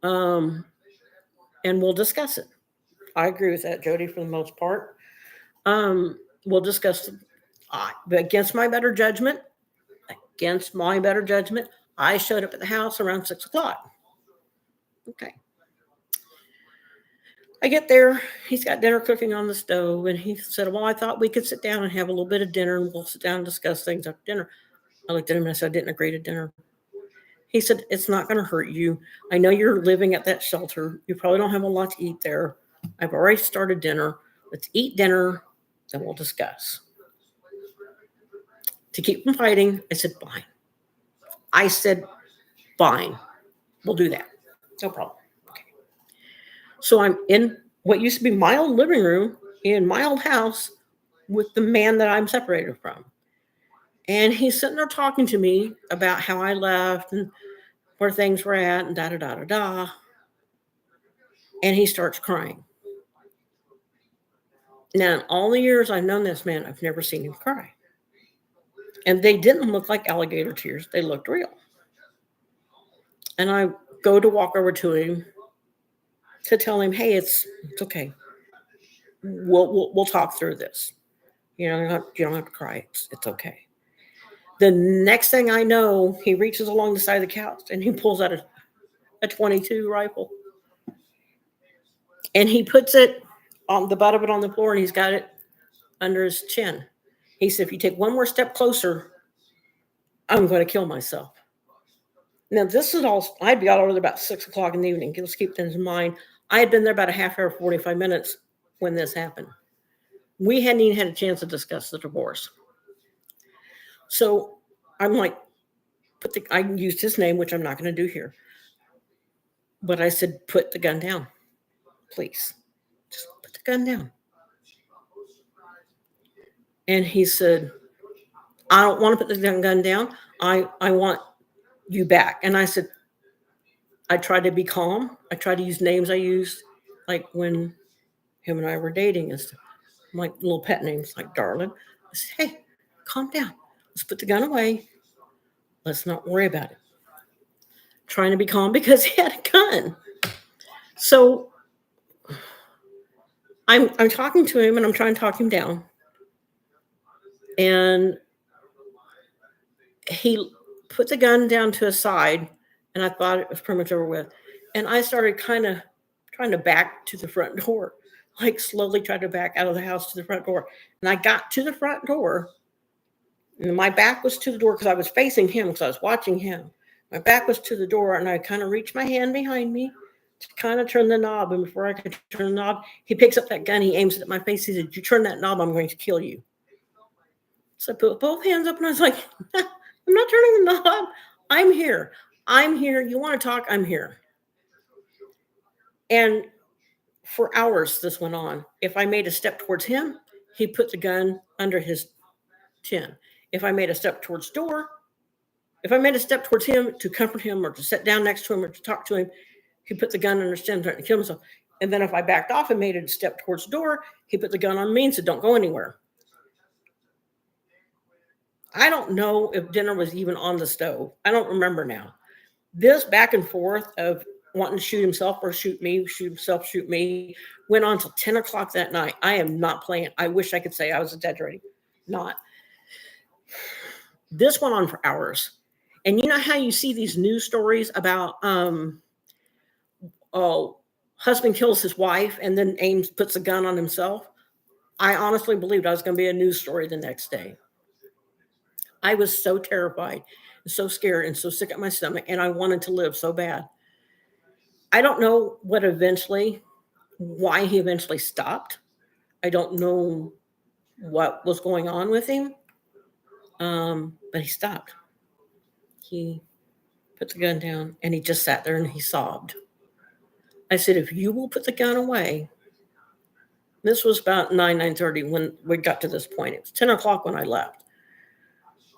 And we'll discuss it. I agree with that, Jody, for the most part. We'll discuss against my better judgment. I showed up at the house around 6 o'clock. Okay. I get there. He's got dinner cooking on the stove. And he said, well, I thought we could sit down and have a little bit of dinner. And we'll sit down and discuss things after dinner. I looked at him and I said, I didn't agree to dinner. He said, it's not going to hurt you. I know you're living at that shelter. You probably don't have a lot to eat there. I've already started dinner. Let's eat dinner. Then we'll discuss. To keep from fighting, I said, fine. I said, fine. We'll do that. No problem. Okay. So I'm in what used to be my old living room in my old house with the man that I'm separated from. And he's sitting there talking to me about how I left and where things were at, and da da da da da. And he starts crying. Now, in all the years I've known this man, I've never seen him cry. And they didn't look like alligator tears, they looked real. And I go to walk over to him to tell him, hey, it's okay. We'll talk through this. You don't have to cry. It's okay. The next thing I know, he reaches along the side of the couch and he pulls out a 22 rifle. And he puts it on the butt of it on the floor, and he's got it under his chin. He said, if you take one more step closer, I'm going to kill myself. Now, this is all, I'd be out over there about 6 o'clock in the evening. Let's keep things in mind. I had been there about a half hour, 45 minutes when this happened. We hadn't even had a chance to discuss the divorce. So I'm like, I used his name, which I'm not going to do here. But I said, put the gun down, please. Just put the gun down. And he said, I don't want to put the gun down. I want you back. And I said, I tried to be calm. I tried to use names I used, like when him and I were dating and stuff. Like little pet names like darling. I said, hey, calm down. Let's put the gun away. Let's not worry about it. Trying to be calm because he had a gun. So I'm talking to him and I'm trying to talk him down. And he put the gun down to his side, and I thought it was pretty much over with. And I started kind of trying to back to the front door, like slowly tried to back out of the house to the front door. And I got to the front door, and my back was to the door because I was facing him because I was watching him. My back was to the door, and I kind of reached my hand behind me to kind of turn the knob. And before I could turn the knob, he picks up that gun, he aims it at my face. He said, you turn that knob, I'm going to kill you. So I put both hands up, and I was like, I'm not turning the knob. I'm here. I'm here. You want to talk? I'm here. And for hours, this went on. If I made a step towards him, he put the gun under his chin. If I made a step towards him to comfort him or to sit down next to him or to talk to him, he put the gun under his chin trying to kill himself. And then if I backed off and made a step towards the door, he put the gun on me and said, don't go anywhere. I don't know if dinner was even on the stove. I don't remember now. This back and forth of wanting to shoot himself or shoot me, shoot himself, shoot me, went on till 10 o'clock that night. I am not playing. I wish I could say I was exaggerating. Not. This went on for hours. And you know how you see these news stories about husband kills his wife and then puts a gun on himself? I honestly believed I was going to be a news story the next day. I was so terrified and so scared and so sick at my stomach, and I wanted to live so bad. I don't know why he eventually stopped. I don't know what was going on with him, but he stopped. He put the gun down, and he just sat there and he sobbed. I said, if you will put the gun away, this was about 9:30 when we got to this point. It was 10 o'clock when I left.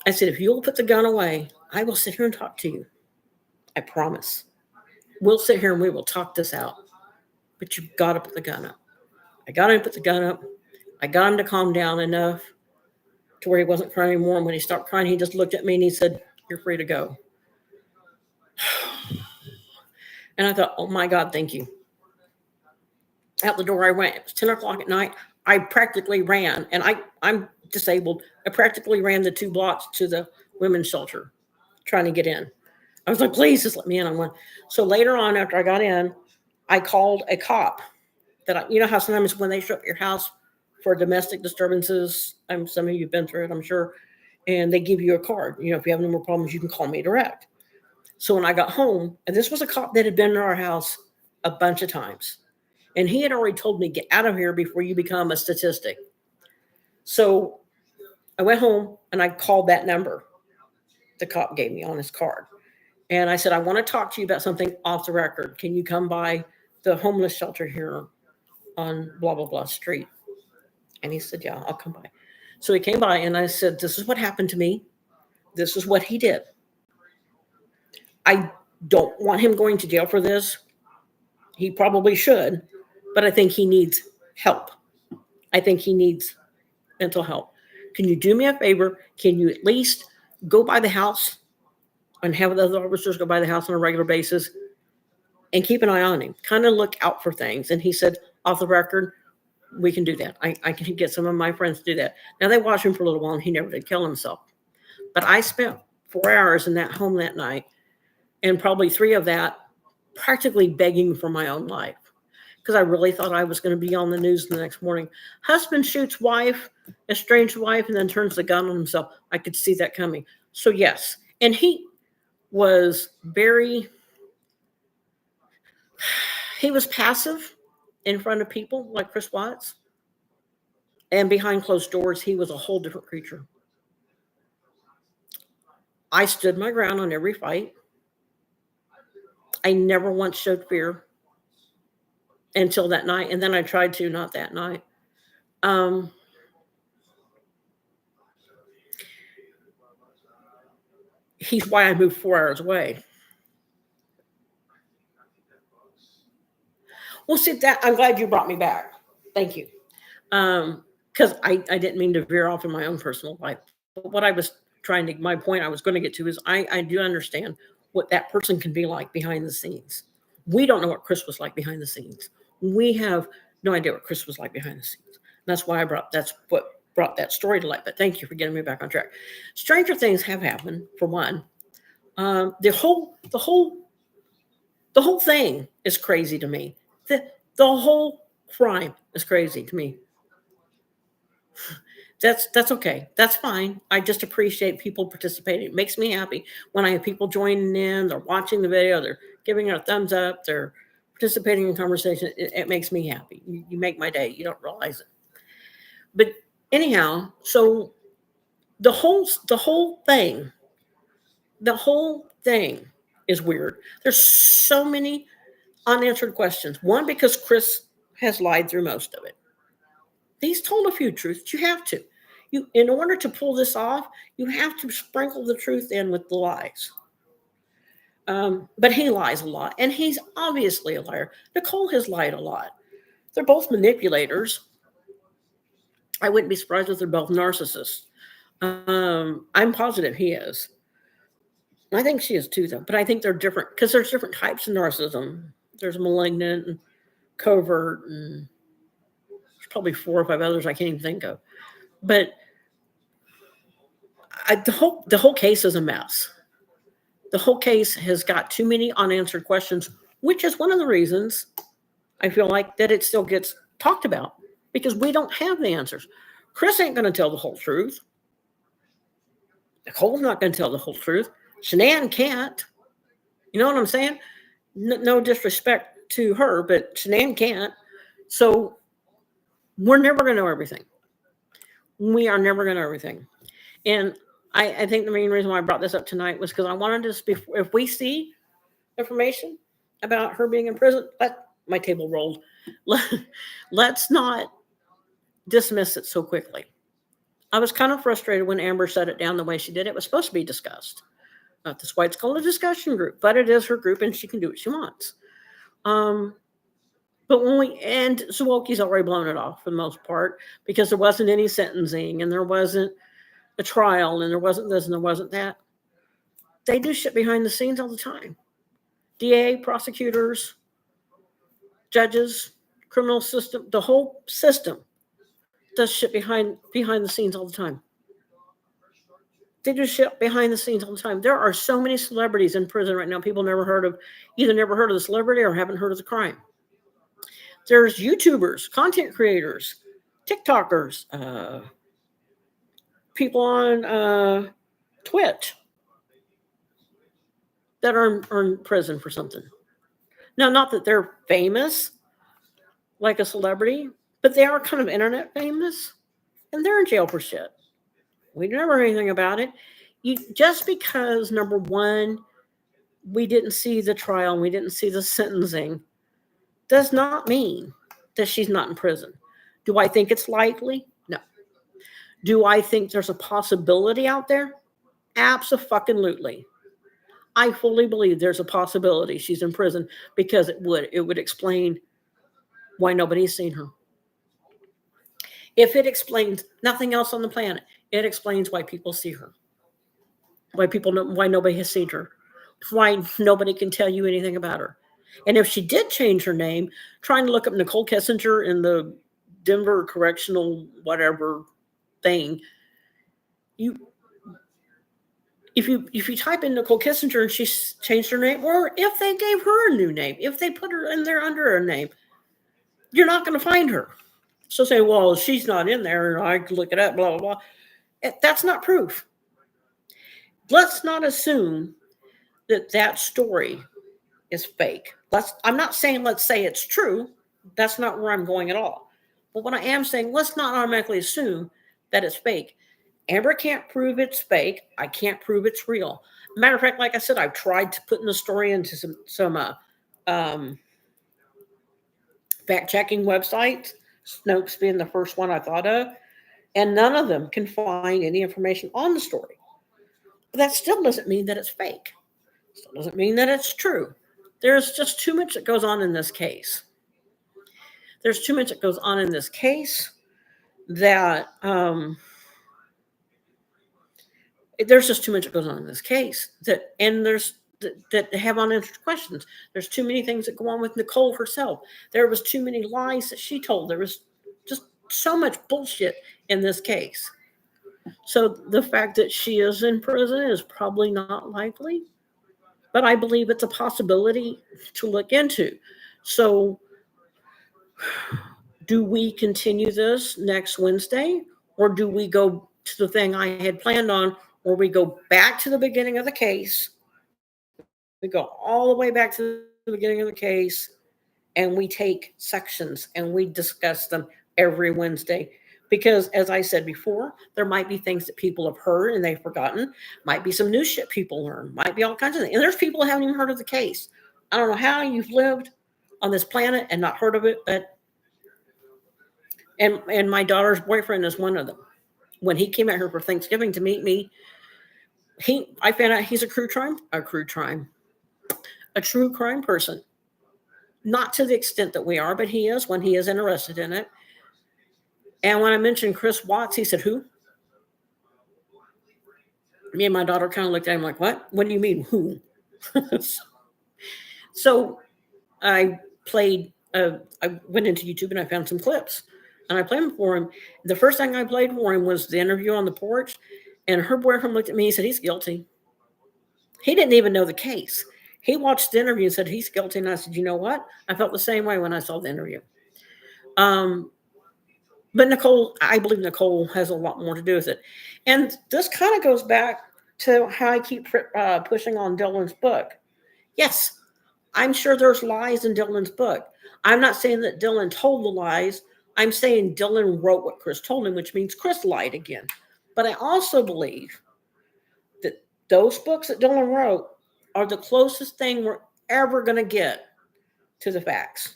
I said, if you'll put the gun away, I will sit here and talk to you. I promise. We'll sit here and we will talk this out. But you've got to put the gun up. I got him to put the gun up. I got him to calm down enough to where he wasn't crying anymore. And when he stopped crying, he just looked at me and he said, you're free to go. And I thought, oh my God, thank you. Out the door I went. It was 10 o'clock at night. I practically ran, and I'm disabled. I practically ran the 2 blocks to the women's shelter trying to get in. I was like, please just let me in on one. So later on, after I got in, I called a cop you know how sometimes when they show up at your house for domestic disturbances, some of you have been through it, I'm sure, and they give you a card. You know, if you have any more problems, you can call me direct. So when I got home, and this was a cop that had been in our house a bunch of times, and he had already told me, get out of here before you become a statistic. So I went home and I called that number the cop gave me on his card. And I said, I want to talk to you about something off the record. Can you come by the homeless shelter here on blah, blah, blah street? And he said, yeah, I'll come by. So he came by and I said, this is what happened to me. This is what he did. I Don't want him going to jail for this. He probably should, but I think he needs help. I think he needs mental help. Can you do me a favor? Can you at least go by the house and have the other officers go by the house on a regular basis and keep an eye on him? Kind of look out for things. And he said, off the record, we can do that. I can get some of my friends to do that. Now, they watched him for a little while and he never did kill himself. But I spent 4 hours in that home that night, and probably 3 of that practically begging for my own life, because I really thought I was going to be on the news the next morning. Husband shoots wife, estranged wife, and then turns the gun on himself. I could see that coming. So yes, and he was passive in front of people like Chris Watts, and behind closed doors, he was a whole different creature. I stood my ground on every fight. I never once showed fear until that night, and then I tried to, not that night. He's why I moved 4 hours away. Well, see, that I'm glad you brought me back. Thank you. Because I didn't mean to veer off in my own personal life. But what I was my point I was going to get to is I do understand what that person can be like behind the scenes. We don't know what Chris was like behind the scenes. We have no idea what Chris was like behind the scenes. That's why that's what brought that story to light. But thank you for getting me back on track. Stranger things have happened, for one. The whole thing is crazy to me. The whole crime is crazy to me. That's okay. That's fine. I just appreciate people participating. It makes me happy when I have people joining in, they're watching the video, they're giving it a thumbs up, they're participating in conversation. It makes me happy. You make my day. You don't realize it. But anyhow, so the whole thing is weird. There's so many unanswered questions. One, because Chris has lied through most of it. He's told a few truths. You have to. In order to pull this off, you have to sprinkle the truth in with the lies. But he lies a lot, and he's obviously a liar. Nicole has lied a lot. They're both manipulators. I wouldn't be surprised if they're both narcissists. I'm positive he is. I think she is too, though. But I think they're different because there's different types of narcissism. There's malignant and covert, and there's probably 4 or 5 others I can't even think of. But the whole case is a mess. The whole case has got too many unanswered questions, which is one of the reasons I feel like that it still gets talked about, because we don't have the answers. Chris ain't going to tell the whole truth. Nicole's not going to tell the whole truth. Shanann can't. You know what I'm saying? No disrespect to her, but Shanann can't. So we're never going to know everything. We are never going to know everything. And I think the main reason why I brought this up tonight was because I wanted to, if we see information about her being in prison, my table rolled. Let's not dismiss it so quickly. I was kind of frustrated when Amber shut it down the way she did. It was supposed to be discussed. That's why it's called a discussion group, but it is her group and she can do what she wants. But and Zwolki's already blown it off for the most part, because there wasn't any sentencing and there wasn't a trial and there wasn't this and there wasn't that. They do shit behind the scenes all the time. DA, prosecutors, judges, criminal system, the whole system does shit behind the scenes all the time. They do shit behind the scenes all the time. There are so many celebrities in prison right now. People either never heard of the celebrity or haven't heard of the crime. There's YouTubers, content creators, TikTokers, people on Twitch that are in prison for something. Now, not that they're famous like a celebrity, but they are kind of internet famous, and they're in jail for shit. We never heard anything about it. Just because, number one, we didn't see the trial and we didn't see the sentencing, does not mean that she's not in prison. Do I think it's likely? No. Do I think there's a possibility out there? Abso-fucking-lutely. I fully believe there's a possibility she's in prison because it would explain why nobody's seen her. If it explains nothing else on the planet, it explains why people see her, why nobody has seen her, why nobody can tell you anything about her. And if she did change her name, trying to look up Nicole Kessinger in the Denver correctional whatever thing, you if you type in Nicole Kessinger and she's changed her name, or if they gave her a new name, if they put her in there under a name, you're not going to find her. So say, well, she's not in there, and I can look it up, blah, blah, blah. That's not proof. Let's not assume that story is fake. I'm not saying let's say it's true. That's not where I'm going at all. But what I am saying, let's not automatically assume that it's fake. Amber can't prove it's fake. I can't prove it's real. Matter of fact, like I said, I've tried to put in the story into some fact-checking websites, Snopes being the first one I thought of, and none of them can find any information on the story. But that still doesn't mean that it's fake. Still doesn't mean that it's true. There's just too much that goes on in this case. There's too much that goes on in this case that there's just too much that goes on in this case that have unanswered questions. There's too many things that go on with Nicole herself. There was too many lies that she told. There was just so much bullshit in this case. So the fact that she is in prison is probably not likely, but I believe it's a possibility to look into. So do we continue this next Wednesday, or do we go to the thing I had planned on, or we go back to the beginning of the case? We go all the way back to the beginning of the case, and we take sections and we discuss them every Wednesday. Because as I said before, there might be things that people have heard and they've forgotten. Might be some new shit people learn. Might be all kinds of things. And there's people who haven't even heard of the case. I don't know how you've lived on this planet and not heard of it, but and my daughter's boyfriend is one of them. When he came out here for Thanksgiving to meet me, I found out he's a true crime person. Not to the extent that we are, but he is when he is interested in it. And when I mentioned Chris Watts, he said, "Who?" Me and my daughter kind of looked at him like, "What? What do you mean, who?" So I went into YouTube and I found some clips. And I played them for him. The first thing I played for him was the interview on the porch. And her boyfriend looked at me and said, "He's guilty." He didn't even know the case. He watched the interview and said, "He's guilty." And I said, "You know what? I felt the same way when I saw the interview." But Nicole, I believe Nicole has a lot more to do with it. And this kind of goes back to how I keep pushing on Dylan's book. Yes, I'm sure there's lies in Dylan's book. I'm not saying that Dylan told the lies. I'm saying Dylan wrote what Chris told him, which means Chris lied again. But I also believe that those books that Dylan wrote are the closest thing we're ever going to get to the facts.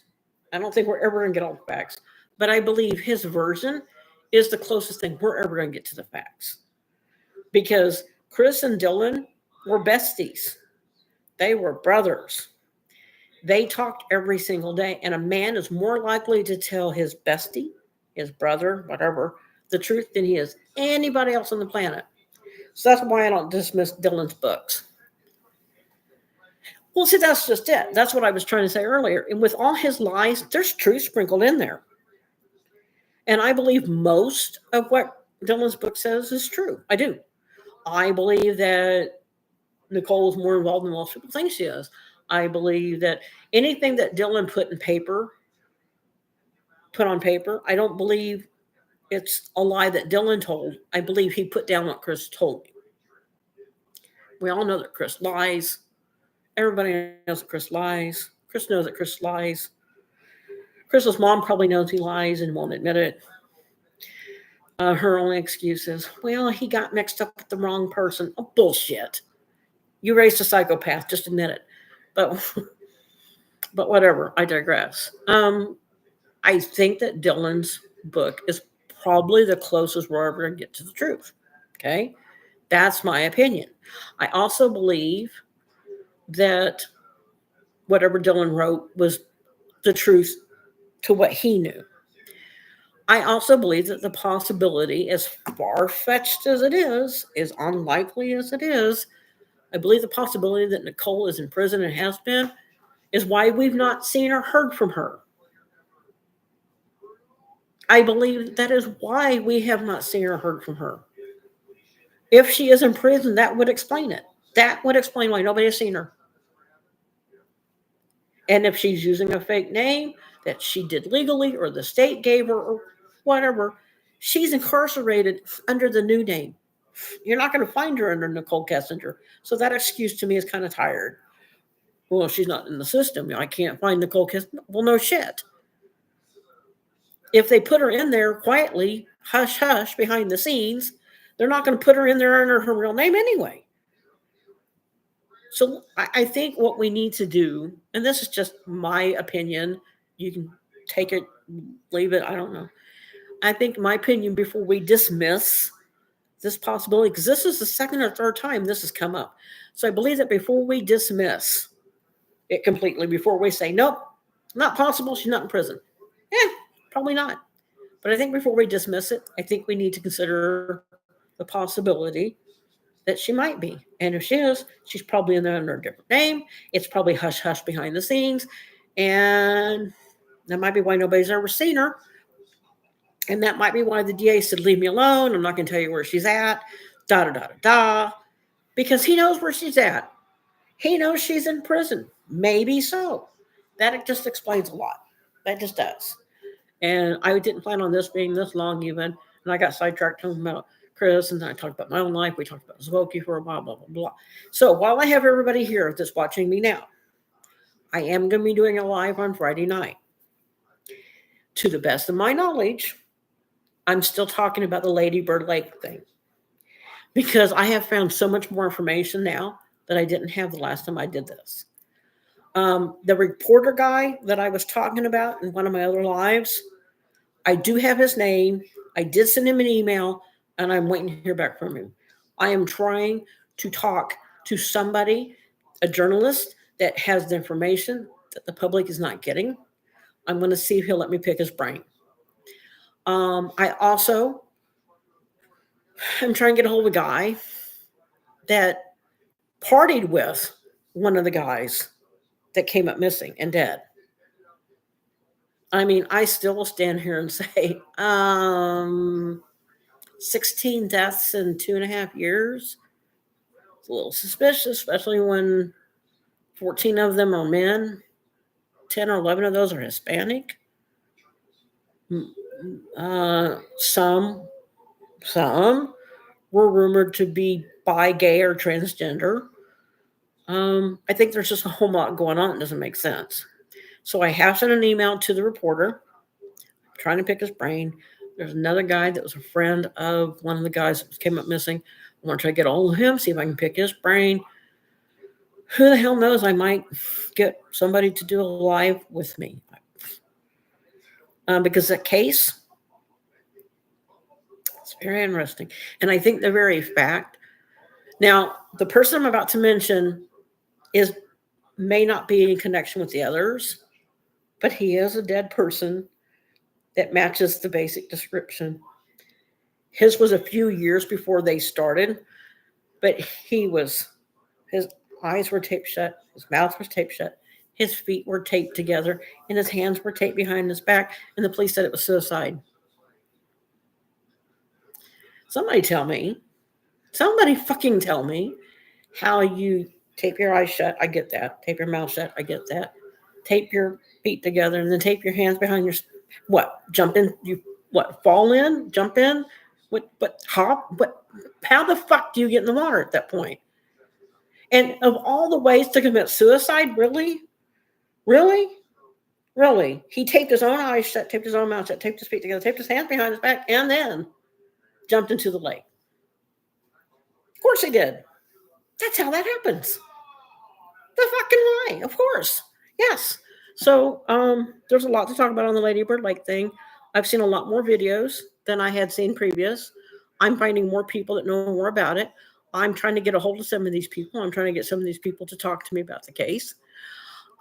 I don't think we're ever going to get all the facts, but I believe his version is the closest thing we're ever going to get to the facts. Because Chris and Dylan were besties. They were brothers. They talked every single day, and a man is more likely to tell his bestie, his brother, whatever, the truth than he is anybody else on the planet. So that's why I don't dismiss Dylan's books. Well, see, that's just it. That's what I was trying to say earlier. And with all his lies, there's truth sprinkled in there. And I believe most of what Dylan's book says is true. I do. I believe that Nicole is more involved than most people think she is. I believe that anything that Dylan put on paper, I don't believe it's a lie that Dylan told. I believe he put down what Chris told me. We all know that Chris lies. Everybody knows that Chris lies. Chris knows that Chris lies. Chris's mom probably knows he lies and won't admit it. Her only excuse is, well, he got mixed up with the wrong person. Oh, bullshit. You raised a psychopath. Just admit it. But whatever. I digress. I think that Dylan's book is probably the closest we're ever going to get to the truth. Okay? That's my opinion. I also believe that whatever Dylan wrote was the truth to what he knew. I also believe that the possibility, as far fetched as it is, as unlikely as it is, I believe the possibility that Nicole is in prison and has been is why we've not seen or heard from her. I believe that is why we have not seen or heard from her. If she is in prison, that would explain it. That would explain why nobody has seen her. And if she's using a fake name that she did legally or the state gave her or whatever, she's incarcerated under the new name. You're not going to find her under Nicole Kessinger. So that excuse to me is kind of tired. Well, she's not in the system. I can't find Nicole Kessinger. Well, no shit. If they put her in there quietly, hush hush, behind the scenes, they're not going to put her in there under her real name anyway. So I think what we need to do, and this is just my opinion, you can take it, leave it, I don't know. I think my opinion before we dismiss this possibility, because this is the second or third time this has come up. So I believe that before we dismiss it completely, before we say, nope, not possible, she's not in prison. Probably not. But I think before we dismiss it, I think we need to consider the possibility that she might be. And if she is, she's probably in there under a different name. It's probably hush hush behind the scenes. And that might be why nobody's ever seen her. And that might be why the DA said, leave me alone. I'm not going to tell you where she's at. Da da da da da. Because he knows where she's at. He knows she's in prison. Maybe so. That just explains a lot. That just does. And I didn't plan on this being this long even. And I got sidetracked talking about Chris, and then I talked about my own life. We talked about Zwoki for a while, blah, blah, blah. So while I have everybody here that's watching me now, I am going to be doing a live on Friday night. To the best of my knowledge, I'm still talking about the Lady Bird Lake thing. Because I have found so much more information now that I didn't have the last time I did this. The reporter guy that I was talking about in one of my other lives, I do have his name. I did send him an email, and I'm waiting to hear back from him. I am trying to talk to somebody, a journalist, that has the information that the public is not getting. I'm going to see if he'll let me pick his brain. I also am trying to get a hold of a guy that partied with one of the guys that came up missing and dead. I mean, I still will stand here and say, 16 deaths in 2.5 years. It's a little suspicious, especially when 14 of them are men, 10 or 11 of those are Hispanic. Some were rumored to be bi, gay, or transgender. I think there's just a whole lot going on that doesn't make sense. So I have sent an email to the reporter, trying to pick his brain. There's another guy that was a friend of one of the guys that came up missing. I want to try to get a hold of him, see if I can pick his brain. Who the hell knows? I might get somebody to do a live with me. Because that case, it's very interesting. And I think the very fact, now, the person I'm about to mention may not be in connection with the others, but he is a dead person that matches the basic description. His was a few years before they started, but his eyes were taped shut, his mouth was taped shut, his feet were taped together, and his hands were taped behind his back, and the police said it was suicide. Somebody fucking tell me how you tape your eyes shut. I get that. Tape your mouth shut. I get that. Tape your feet together and then tape your hands behind your, jump in, fall in, jump in, hop, how the fuck do you get in the water at that point? And of all the ways to commit suicide, really? He taped his own eyes shut, taped his own mouth shut, taped his feet together, taped his hands behind his back, and then jumped into the lake. Of course he did. That's how that happens. The fucking lie, of course. Yes. So there's a lot to talk about on the Lady Bird Lake thing. I've seen a lot more videos than I had seen previous. I'm finding more people that know more about it. I'm trying to get a hold of some of these people. I'm trying to get some of these people to talk to me about the case.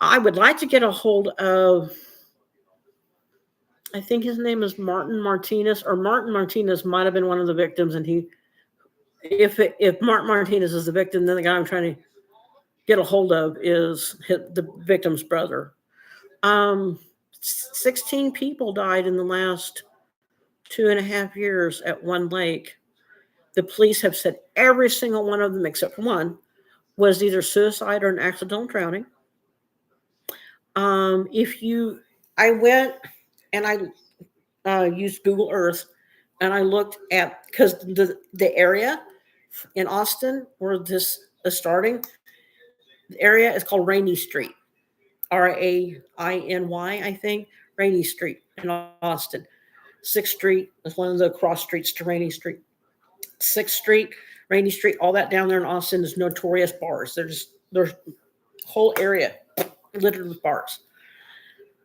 I would like to get a hold of, I think his name is Martin Martinez, or Martin Martinez might have been one of the victims. And if Martin Martinez is the victim, then the guy I'm trying to get a hold of is the victim's brother. 16 people died in the last 2.5 years at one lake. The police have said every single one of them, except for one, was either suicide or an accidental drowning. I went and I used Google Earth, and I looked at, because the area in Austin where this is starting, the area is called Rainy Street, Rainy, I think, Rainy Street in Austin. 6th Street is one of the cross streets to Rainy Street. 6th Street, Rainy Street, all that down there in Austin is notorious bars. There's whole area littered with bars.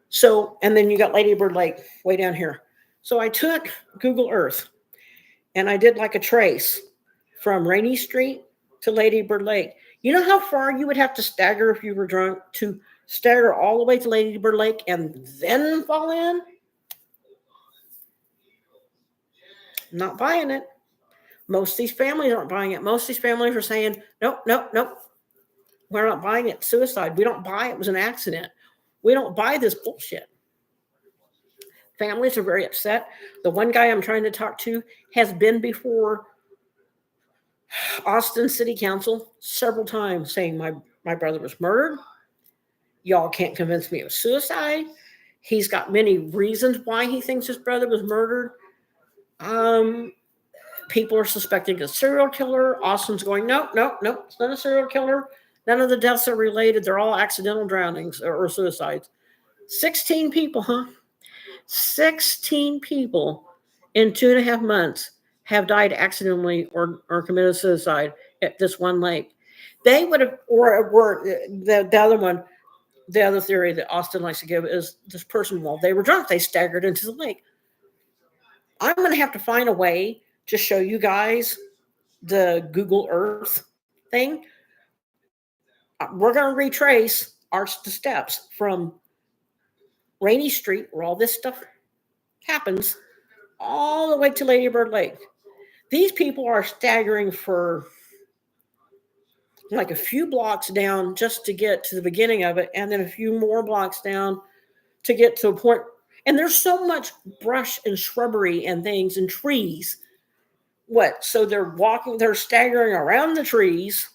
So, and then you got Lady Bird Lake way down here. So I took Google Earth and I did like a trace from Rainy Street to Lady Bird Lake. You know how far you would have to stagger if you were drunk to stagger all the way to Lady Bird Lake and then fall in? Not buying it. Most of these families aren't buying it. Most of these families are saying, nope, nope, nope. We're not buying it. Suicide. We don't buy it. It was an accident. We don't buy this bullshit. Families are very upset. The one guy I'm trying to talk to has been before Austin City Council several times saying my brother was murdered. Y'all can't convince me it was suicide. He's got many reasons why he thinks his brother was murdered. People are suspecting a serial killer. Austin's going, no, it's not a serial killer. None of the deaths are related. They're all accidental drownings or suicides. 16 people, huh? 16 people in 2.5 months have died accidentally or committed suicide at this one lake. They would have, or the other one, the other theory that Austin likes to give is this person, while they were drunk, they staggered into the lake. I'm going to have to find a way to show you guys the Google Earth thing. We're going to retrace the steps from Rainy Street, where all this stuff happens, all the way to Lady Bird Lake. These people are staggering for like a few blocks down just to get to the beginning of it, and then a few more blocks down to get to a point. And there's so much brush and shrubbery and things and trees. So they're staggering around the trees,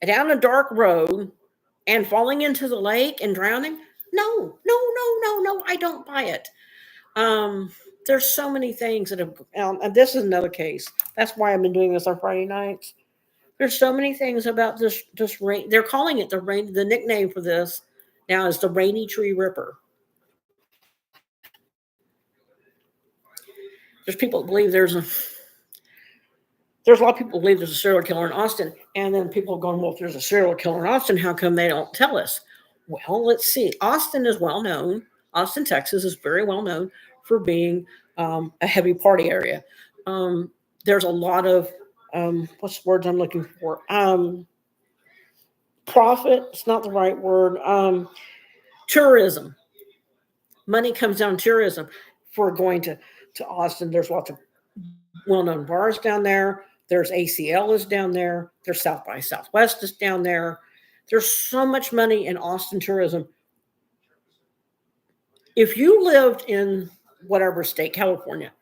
down a dark road, and falling into the lake and drowning? No, I don't buy it. There's so many things that have, and this is another case. That's why I've been doing this on Friday nights. There's so many things about this rain. They're calling it the rain. The nickname for this now is the Rainy Tree Ripper. There's people that believe there's a lot of people believe there's a serial killer in Austin, and then people are going, well, if there's a serial killer in Austin, how come they don't tell us? Well, let's see. Austin is well known. Austin, Texas is very well known for being a heavy party area. There's a lot of, what's the words I'm looking for? Profit, it's not the right word. Tourism. Money comes down to tourism for going to Austin. There's lots of well-known bars down there. There's ACL is down there. There's South by Southwest is down there. There's so much money in Austin tourism. If you lived in whatever state, California,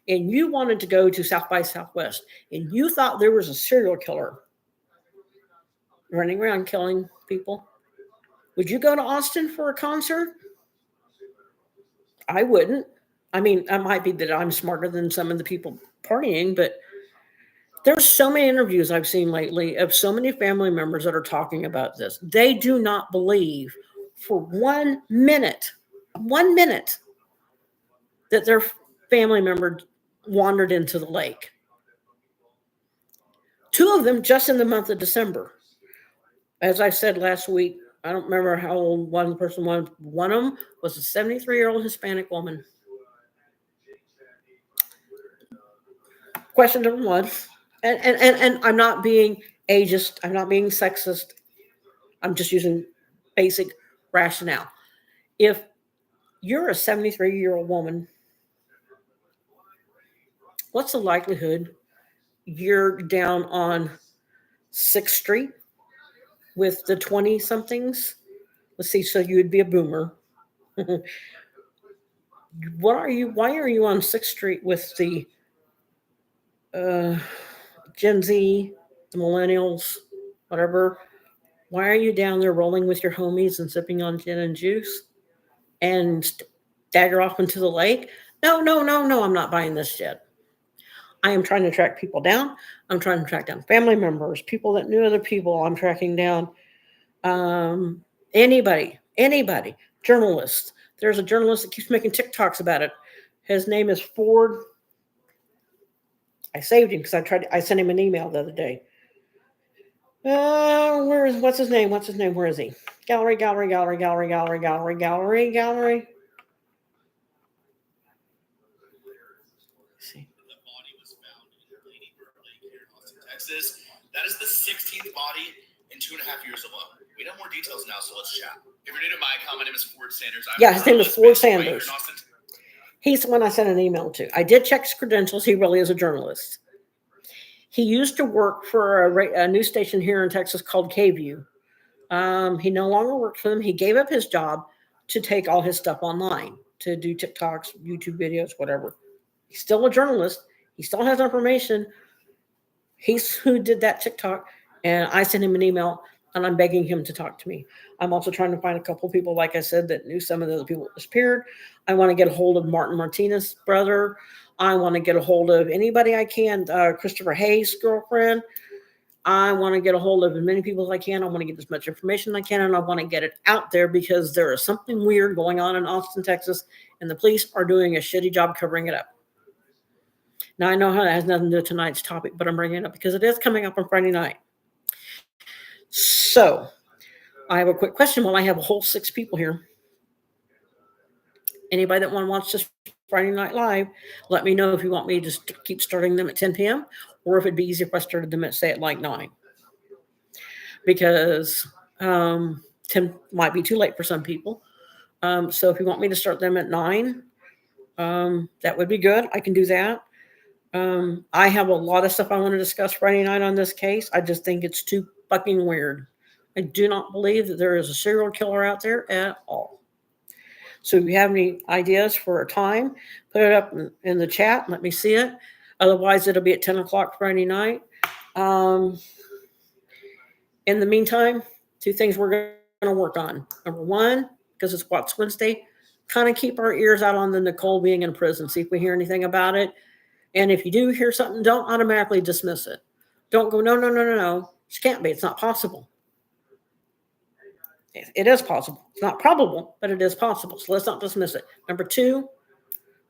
and you wanted to go to South by Southwest, and you thought there was a serial killer running around killing people, would you go to Austin for a concert? I wouldn't. I mean, it might be that I'm smarter than some of the people partying, but there's so many interviews I've seen lately of so many family members that are talking about this. They do not believe for 1 minute, that their family member wandered into the lake. 2 of them just in the month of December. As I said last week, I don't remember how old one person was. One of them was a 73-year-old Hispanic woman. Question number 1. And I'm not being ageist. I'm not being sexist. I'm just using basic rationale. If you're a 73-year-old woman, what's the likelihood you're down on 6th Street with the 20 somethings? Let's see, so you'd be a boomer. Why are you on 6th Street with the uh, Gen Z, the millennials, whatever? Why are you down there rolling with your homies and sipping on gin and juice and stagger off into the lake? No, no, no, no, I'm not buying this yet. I am trying to track people down. I'm trying to track down family members, people that knew other people. I'm tracking down anybody, journalists. There's a journalist that keeps making TikToks about it. His name is Ford. I saved him because I sent him an email the other day. What's his name? What's his name? Where is he? Gallery. See. Texas. That is the 16th body in 2.5 years alone. We know more details now, so let's chat. If you're new to my account, my name is Ford Sanders. Yeah, his name is Ford Sanders. He's the one I sent an email to. I did check his credentials. He really is a journalist. He used to work for a news station here in Texas called KView. He no longer works for them. He gave up his job to take all his stuff online, to do TikToks, YouTube videos, whatever. He's still a journalist. He still has information. He's who did that TikTok, and I sent him an email, and I'm begging him to talk to me. I'm also trying to find a couple people, like I said, that knew some of the other people that disappeared. I want to get a hold of Martin Martinez's brother. I want to get a hold of anybody I can. Christopher Hayes' girlfriend. I want to get a hold of as many people as I can. I want to get as much information as I can, and I want to get it out there because there is something weird going on in Austin, Texas, and the police are doing a shitty job covering it up. Now, I know how that has nothing to do with tonight's topic, but I'm bringing it up because it is coming up on Friday night. So, I have a quick question. While I have a whole 6 people here, anybody that want to watch this Friday Night Live, let me know if you want me to just keep starting them at 10 p.m. or if it'd be easier if I started them at, say, at like 9. Because 10 might be too late for some people. So if you want me to start them at 9, that would be good. I can do that. I have a lot of stuff I want to discuss Friday night on this case. I just think it's too fucking weird. I do not believe that there is a serial killer out there at all. So if you have any ideas for a time, put it up in the chat. Let me see it. Otherwise, it'll be at 10 o'clock Friday night. In the meantime, 2 things we're going to work on. Number 1, because it's Watch Wednesday, kind of keep our ears out on the Nicole being in prison. See if we hear anything about it. And if you do hear something, don't automatically dismiss it. Don't go, no. It can't be. It's not possible. It is possible. It's not probable, but it is possible. So let's not dismiss it. Number 2,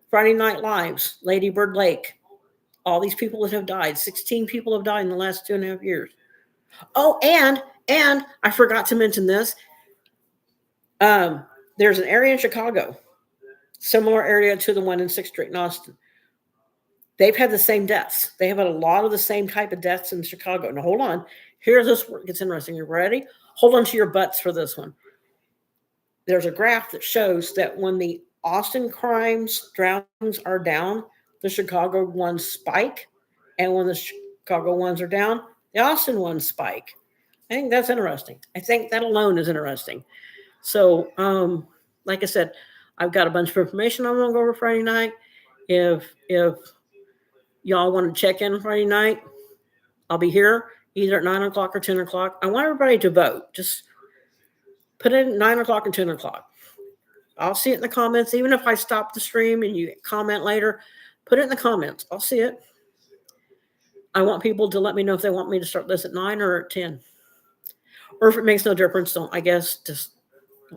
Friday Night Lives, Lady Bird Lake. All these people that have died. 16 people have died in the last 2.5 years. Oh, and I forgot to mention this. There's an area in Chicago, similar area to the one in 6th Street in Austin. They've had the same deaths. They have had a lot of the same type of deaths in Chicago. Now, hold on. Here's this where it gets interesting. You ready? Hold on to your butts for this one. There's a graph that shows that when the Austin crimes, drownings are down, the Chicago ones spike. And when the Chicago ones are down, the Austin ones spike. I think that's interesting. I think that alone is interesting. So, like I said, I've got a bunch of information I'm going to go over Friday night. If y'all want to check in Friday night, I'll be here either at 9 o'clock or 10 o'clock. I want everybody to vote. Just put it at 9 o'clock or 10 o'clock. I'll see it in the comments. Even if I stop the stream and you comment later, put it in the comments. I'll see it. I want people to let me know if they want me to start this at 9 or at 10. Or if it makes no difference, don't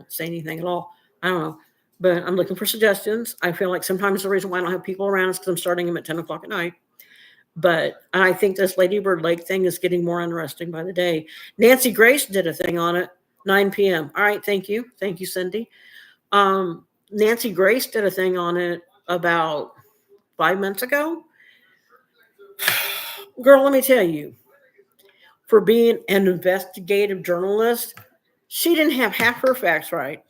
say anything at all. I don't know. But I'm looking for suggestions. I feel like sometimes the reason why I don't have people around is because I'm starting them at 10 o'clock at night. But I think this Lady Bird Lake thing is getting more interesting by the day. Nancy Grace did a thing on it, 9 p.m. All right, thank you. Thank you, Cindy. Nancy Grace did a thing on it about 5 months ago. Girl, let me tell you, for being an investigative journalist, she didn't have half her facts right.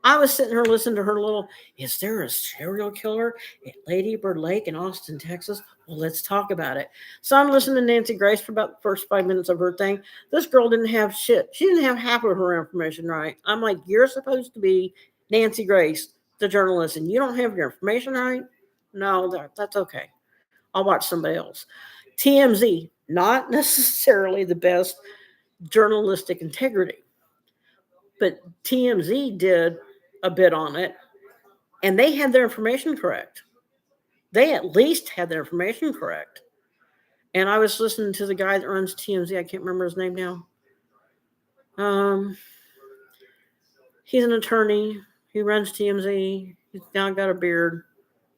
I was sitting here listening to her little, is there a serial killer at Lady Bird Lake in Austin, Texas? Well, let's talk about it. So I'm listening to Nancy Grace for about the first 5 minutes of her thing. This girl didn't have shit. She didn't have half of her information right. I'm like, you're supposed to be Nancy Grace, the journalist, and you don't have your information right? No, that's okay. I'll watch somebody else. TMZ, not necessarily the best journalistic integrity, but TMZ did a bit on it, and they had their information correct. They at least had their information correct. And I was listening to the guy that runs TMZ. I can't remember his name now. Um, he's an attorney. He runs TMZ. He's now got a beard,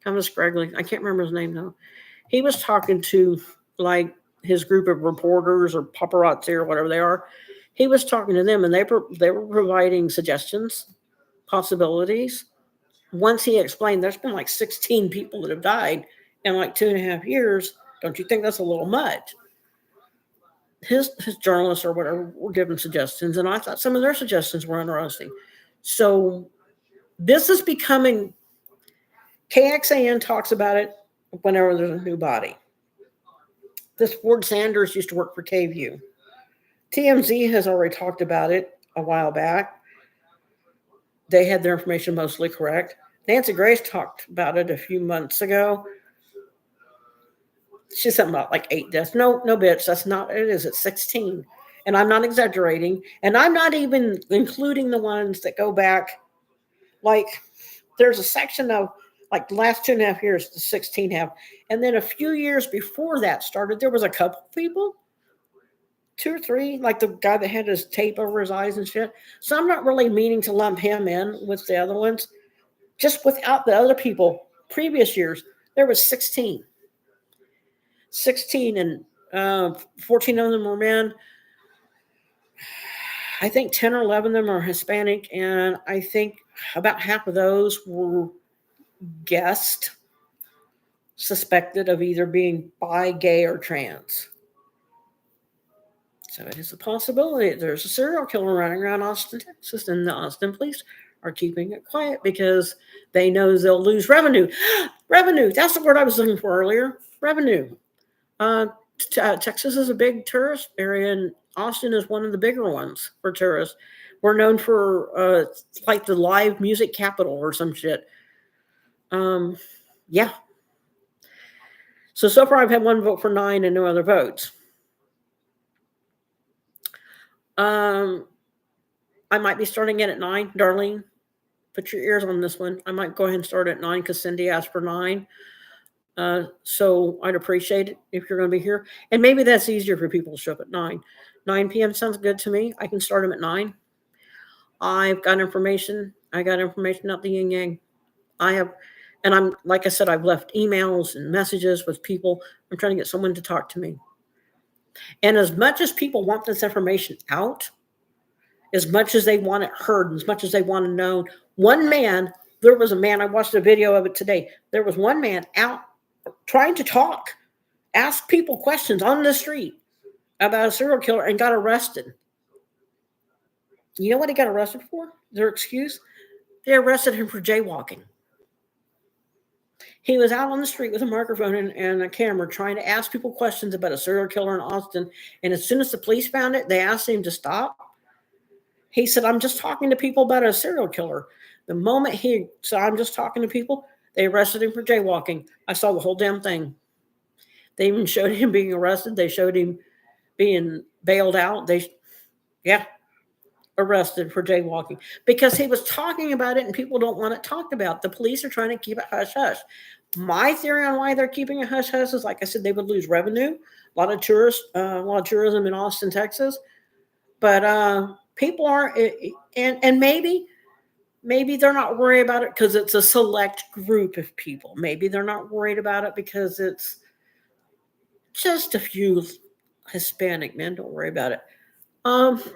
kind of scraggly. I can't remember his name though. He was talking to like his group of reporters or paparazzi or whatever they are. He was talking to them, and they were providing suggestions, possibilities. Once he explained, there's been like 16 people that have died in like 2.5 years. Don't you think that's a little much? His journalists or whatever were giving suggestions, and I thought some of their suggestions were interesting. So this is becoming, KXAN talks about it whenever there's a new body. This Ford Sanders used to work for KView. TMZ has already talked about it a while back. They had their information mostly correct. Nancy Grace talked about it a few months ago. She said something about like 8 deaths. No, bitch, that's not it. Is it's 16, and I'm not exaggerating. And I'm not even including the ones that go back. Like there's a section of like the last 2.5 years, the 16 have, and then a few years before that started, there was a couple people, 2 or 3, like the guy that had his tape over his eyes and shit. So I'm not really meaning to lump him in with the other ones. Just without the other people, previous years, there was 16. 16 and 14 of them were men. I think 10 or 11 of them are Hispanic, and I think about half of those were guessed, suspected of either being bi, gay, or trans. So it is a possibility that there's a serial killer running around Austin, Texas, and the Austin police are keeping it quiet because they know they'll lose revenue. Revenue, that's the word I was looking for earlier. Revenue. Texas is a big tourist area, and Austin is one of the bigger ones for tourists. We're known for like the live music capital or some shit. Yeah. So far I've had 1 vote for 9 and no other votes. I might be starting it at 9, Darlene. Put your ears on this one. I might go ahead and start at 9 because Cindy asked for 9. So I'd appreciate it if you're going to be here. And maybe that's easier for people to show up at 9. 9 p.m. sounds good to me. I can start them at 9. I've got information. I got information out the yin yang. And I'm, like I said, I've left emails and messages with people. I'm trying to get someone to talk to me. And as much as people want this information out, as much as they want it heard, as much as they want to know, there was a man, I watched a video of it today. There was one man out trying to talk, ask people questions on the street about a serial killer and got arrested. You know what he got arrested for? Their excuse? They arrested him for jaywalking. He was out on the street with a microphone and a camera trying to ask people questions about a serial killer in Austin. And as soon as the police found it, they asked him to stop. He said, I'm just talking to people about a serial killer. The moment he said, I'm just talking to people, they arrested him for jaywalking. I saw the whole damn thing. They even showed him being arrested. They showed him being bailed out. Arrested for jaywalking because he was talking about it and people don't want it talked about. The police are trying to keep it hush hush. My theory on why they're keeping it hush hush is, like I said, they would lose revenue. A lot of tourism in Austin, Texas. But people are, and maybe they're not worried about it because it's a select group of people. Maybe they're not worried about it because it's just a few Hispanic men. Don't worry about it.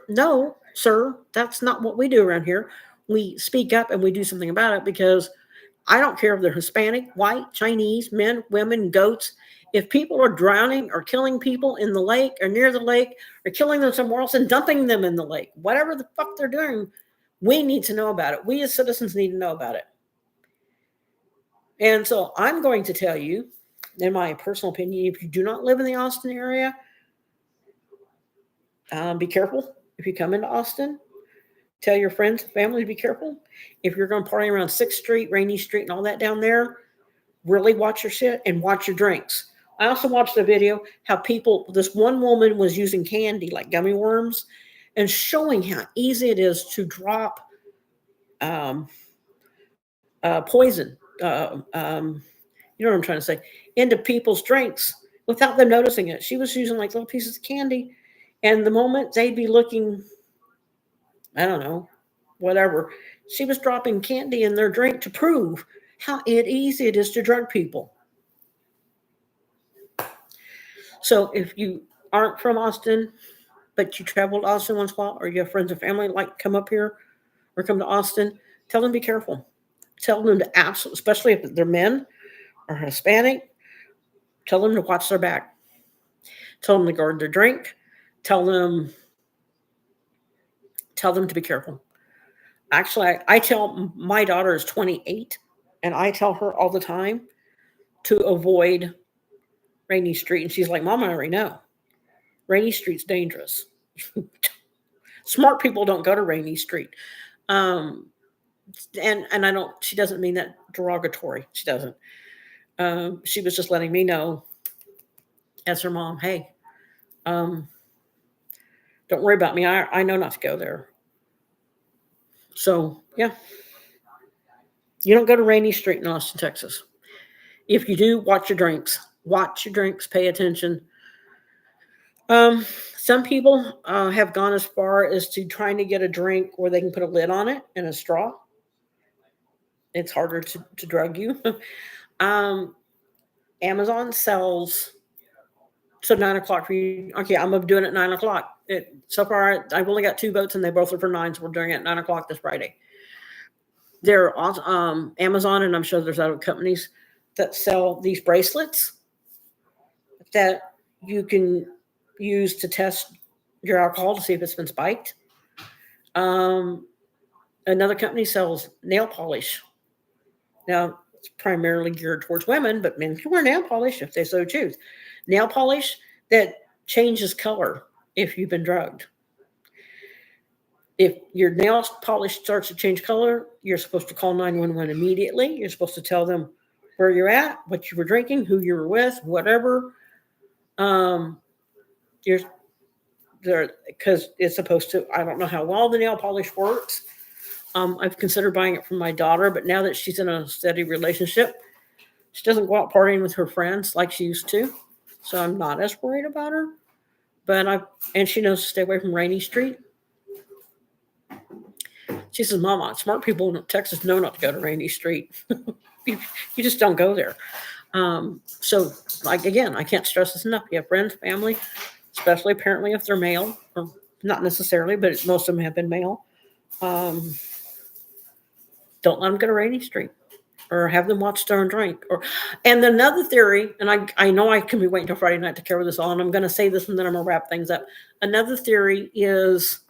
No, sir, that's not what we do around here. We speak up and we do something about it because I don't care if they're Hispanic, white, Chinese, men, women, goats. If people are drowning or killing people in the lake or near the lake or killing them somewhere else and dumping them in the lake, whatever the fuck they're doing, we need to know about it. We as citizens need to know about it. And so I'm going to tell you, in my personal opinion, if you do not live in the Austin area, be careful if you come into Austin. Tell your friends and family to be careful. If you're going to party around 6th Street, Rainy Street, and all that down there, really watch your shit and watch your drinks. I also watched a video how this one woman was using candy like gummy worms and showing how easy it is to drop poison, you know what I'm trying to say, into people's drinks without them noticing it. She was using like little pieces of candy, and the moment they'd be looking, I don't know, whatever, she was dropping candy in their drink to prove how easy it is to drug people. So if you aren't from Austin, but you travel to Austin once in a while, or you have friends and family like come up here or come to Austin, tell them to be careful. Tell them to absolutely, especially if they're men or Hispanic, tell them to watch their back. Tell them to guard their drink. Tell them to be careful. Actually, I tell my daughter is 28, and I tell her all the time to avoid Rainy Street. And she's like, Mom, I already know. Rainy Street's dangerous. Smart people don't go to Rainy Street. And I don't, she doesn't mean that derogatory. She doesn't. She was just letting me know as her mom, hey, don't worry about me. I know not to go there. So, yeah. You don't go to Rainy Street in Austin, Texas. If you do, watch your drinks. Watch your drinks. Pay attention. Some people have gone as far as to trying to get a drink where they can put a lid on it and a straw. It's harder to drug you. Amazon sells. So 9:00 for you. Okay, I'm doing it at 9:00. So far, I've only got 2 votes, and they both are for 9. So we're doing it at 9:00 this Friday. There are Amazon, and I'm sure there's other companies that sell these bracelets that you can use to test your alcohol to see if it's been spiked. Another company sells nail polish. Now, it's primarily geared towards women, but men can wear nail polish if they so choose. Nail polish that changes color if you've been drugged. If your nail polish starts to change color, you're supposed to call 911 immediately. You're supposed to tell them where you're at, what you were drinking, who you were with, whatever. You're there because it's supposed to. I don't know how well the nail polish works. I've considered buying it for my daughter, but now that she's in a steady relationship, she doesn't go out partying with her friends like she used to. So I'm not as worried about her. But she knows to stay away from Rainy Street. She says, Mama, smart people in Texas know not to go to Rainy Street. you just don't go there. So, like, again, I can't stress this enough. You have friends, family, especially apparently if they're male, or not necessarily, but most of them have been male. Don't let them go to Rainy Street or have them watch Star and Drink. And another theory, and I know I can be waiting until Friday night to cover this all, and I'm going to say this and then I'm going to wrap things up. Another theory is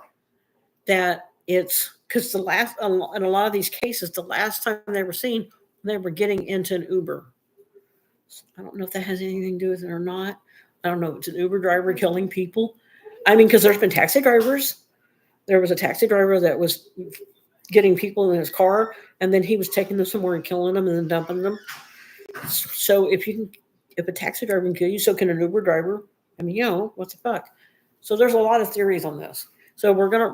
that it's because in a lot of these cases, the last time they were seen, they were getting into an Uber. I don't know if that has anything to do with it or not. I don't know if it's an Uber driver killing people. I mean, because there's been taxi drivers. There was a taxi driver that was getting people in his car, and then he was taking them somewhere and killing them and then dumping them. So if a taxi driver can kill you, so can an Uber driver. I mean, what the fuck? So there's a lot of theories on this. So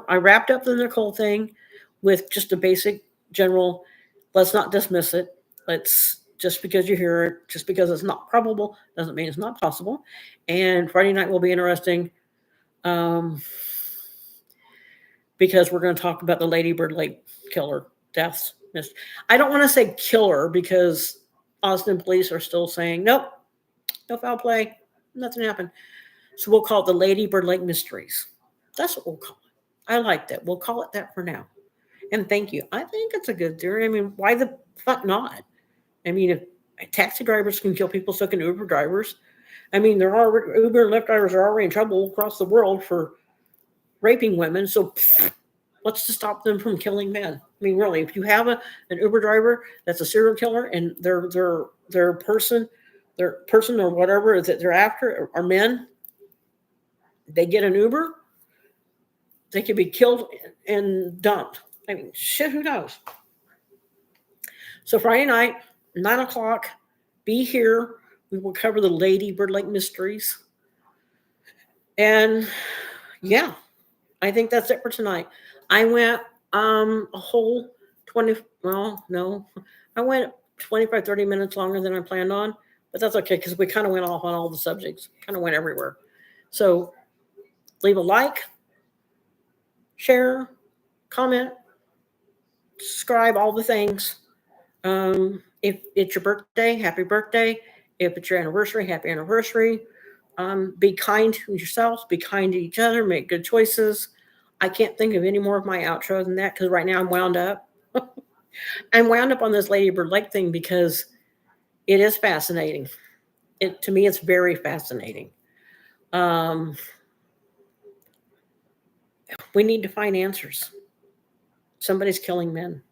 I wrapped up the Nicole thing with just a basic general, let's not dismiss it. Just because you hear it, just because it's not probable, doesn't mean it's not possible. And Friday night will be interesting because we're going to talk about the Lady Bird Lake killer deaths. I don't want to say killer because Austin police are still saying, nope, no foul play, nothing happened. So we'll call it the Lady Bird Lake mysteries. That's what we'll call it. I like that. We'll call it that for now. And thank you. I think it's a good theory. I mean, why the fuck not? I mean, if taxi drivers can kill people, so can Uber drivers. I mean, Uber and Lyft drivers are already in trouble across the world for raping women. So what's to stop them from killing men? I mean, really, if you have an Uber driver that's a serial killer and their person or whatever that they're after are men, they get an Uber, they could be killed and dumped. I mean, shit, who knows? So Friday night, 9:00, be here. We will cover the Lady Bird Lake mysteries. And yeah, I think that's it for tonight. I went a whole 20, well, no, I went 25, 30 minutes longer than I planned on, but that's okay because we kind of went off on all the subjects, kind of went everywhere. So leave a like, share, comment, subscribe, all the things. If it's your birthday, happy birthday. If it's your anniversary, happy anniversary. Be kind to yourselves, be kind to each other, make good choices. I can't think of any more of my outro than that because right now I'm wound up. I'm wound up on this Lady Bird Lake thing because it is fascinating. To me, it's very fascinating. We need to find answers. Somebody's killing men.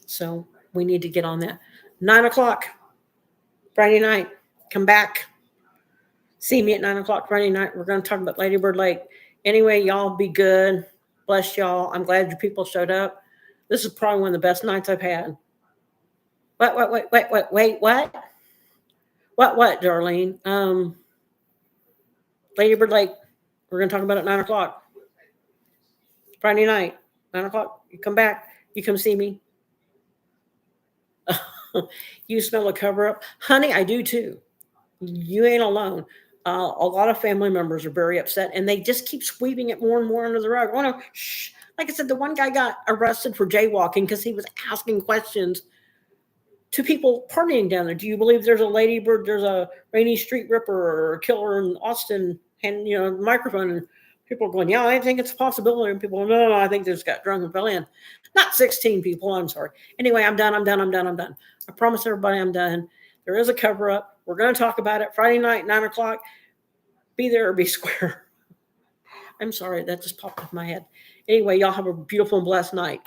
So we need to get on that. 9:00, Friday night. Come back. See me at 9:00 Friday night. We're going to talk about Lady Bird Lake. Anyway, y'all be good. Bless y'all. I'm glad you people showed up. This is probably one of the best nights I've had. Wait, what? What, Darlene? Lady Bird Lake. We're going to talk about it at 9:00. Friday night, 9:00. You come back. You come see me. You smell a cover up. Honey, I do too. You ain't alone. A lot of family members are very upset, and they just keep sweeping it more and more under the rug. Oh, no, shh. Like I said, the one guy got arrested for jaywalking because he was asking questions to people partying down there. Do you believe there's a Rainy Street Ripper or a killer in Austin, and microphone, and people are going, yeah, I think it's a possibility. And people, no, I think they just got drunk and fell in. Not 16 people. I'm sorry. Anyway, I'm done. I promise everybody I'm done. There is a cover up. We're going to talk about it Friday night, 9:00. Be there or be square. I'm sorry. That just popped into my head. Anyway, y'all have a beautiful and blessed night.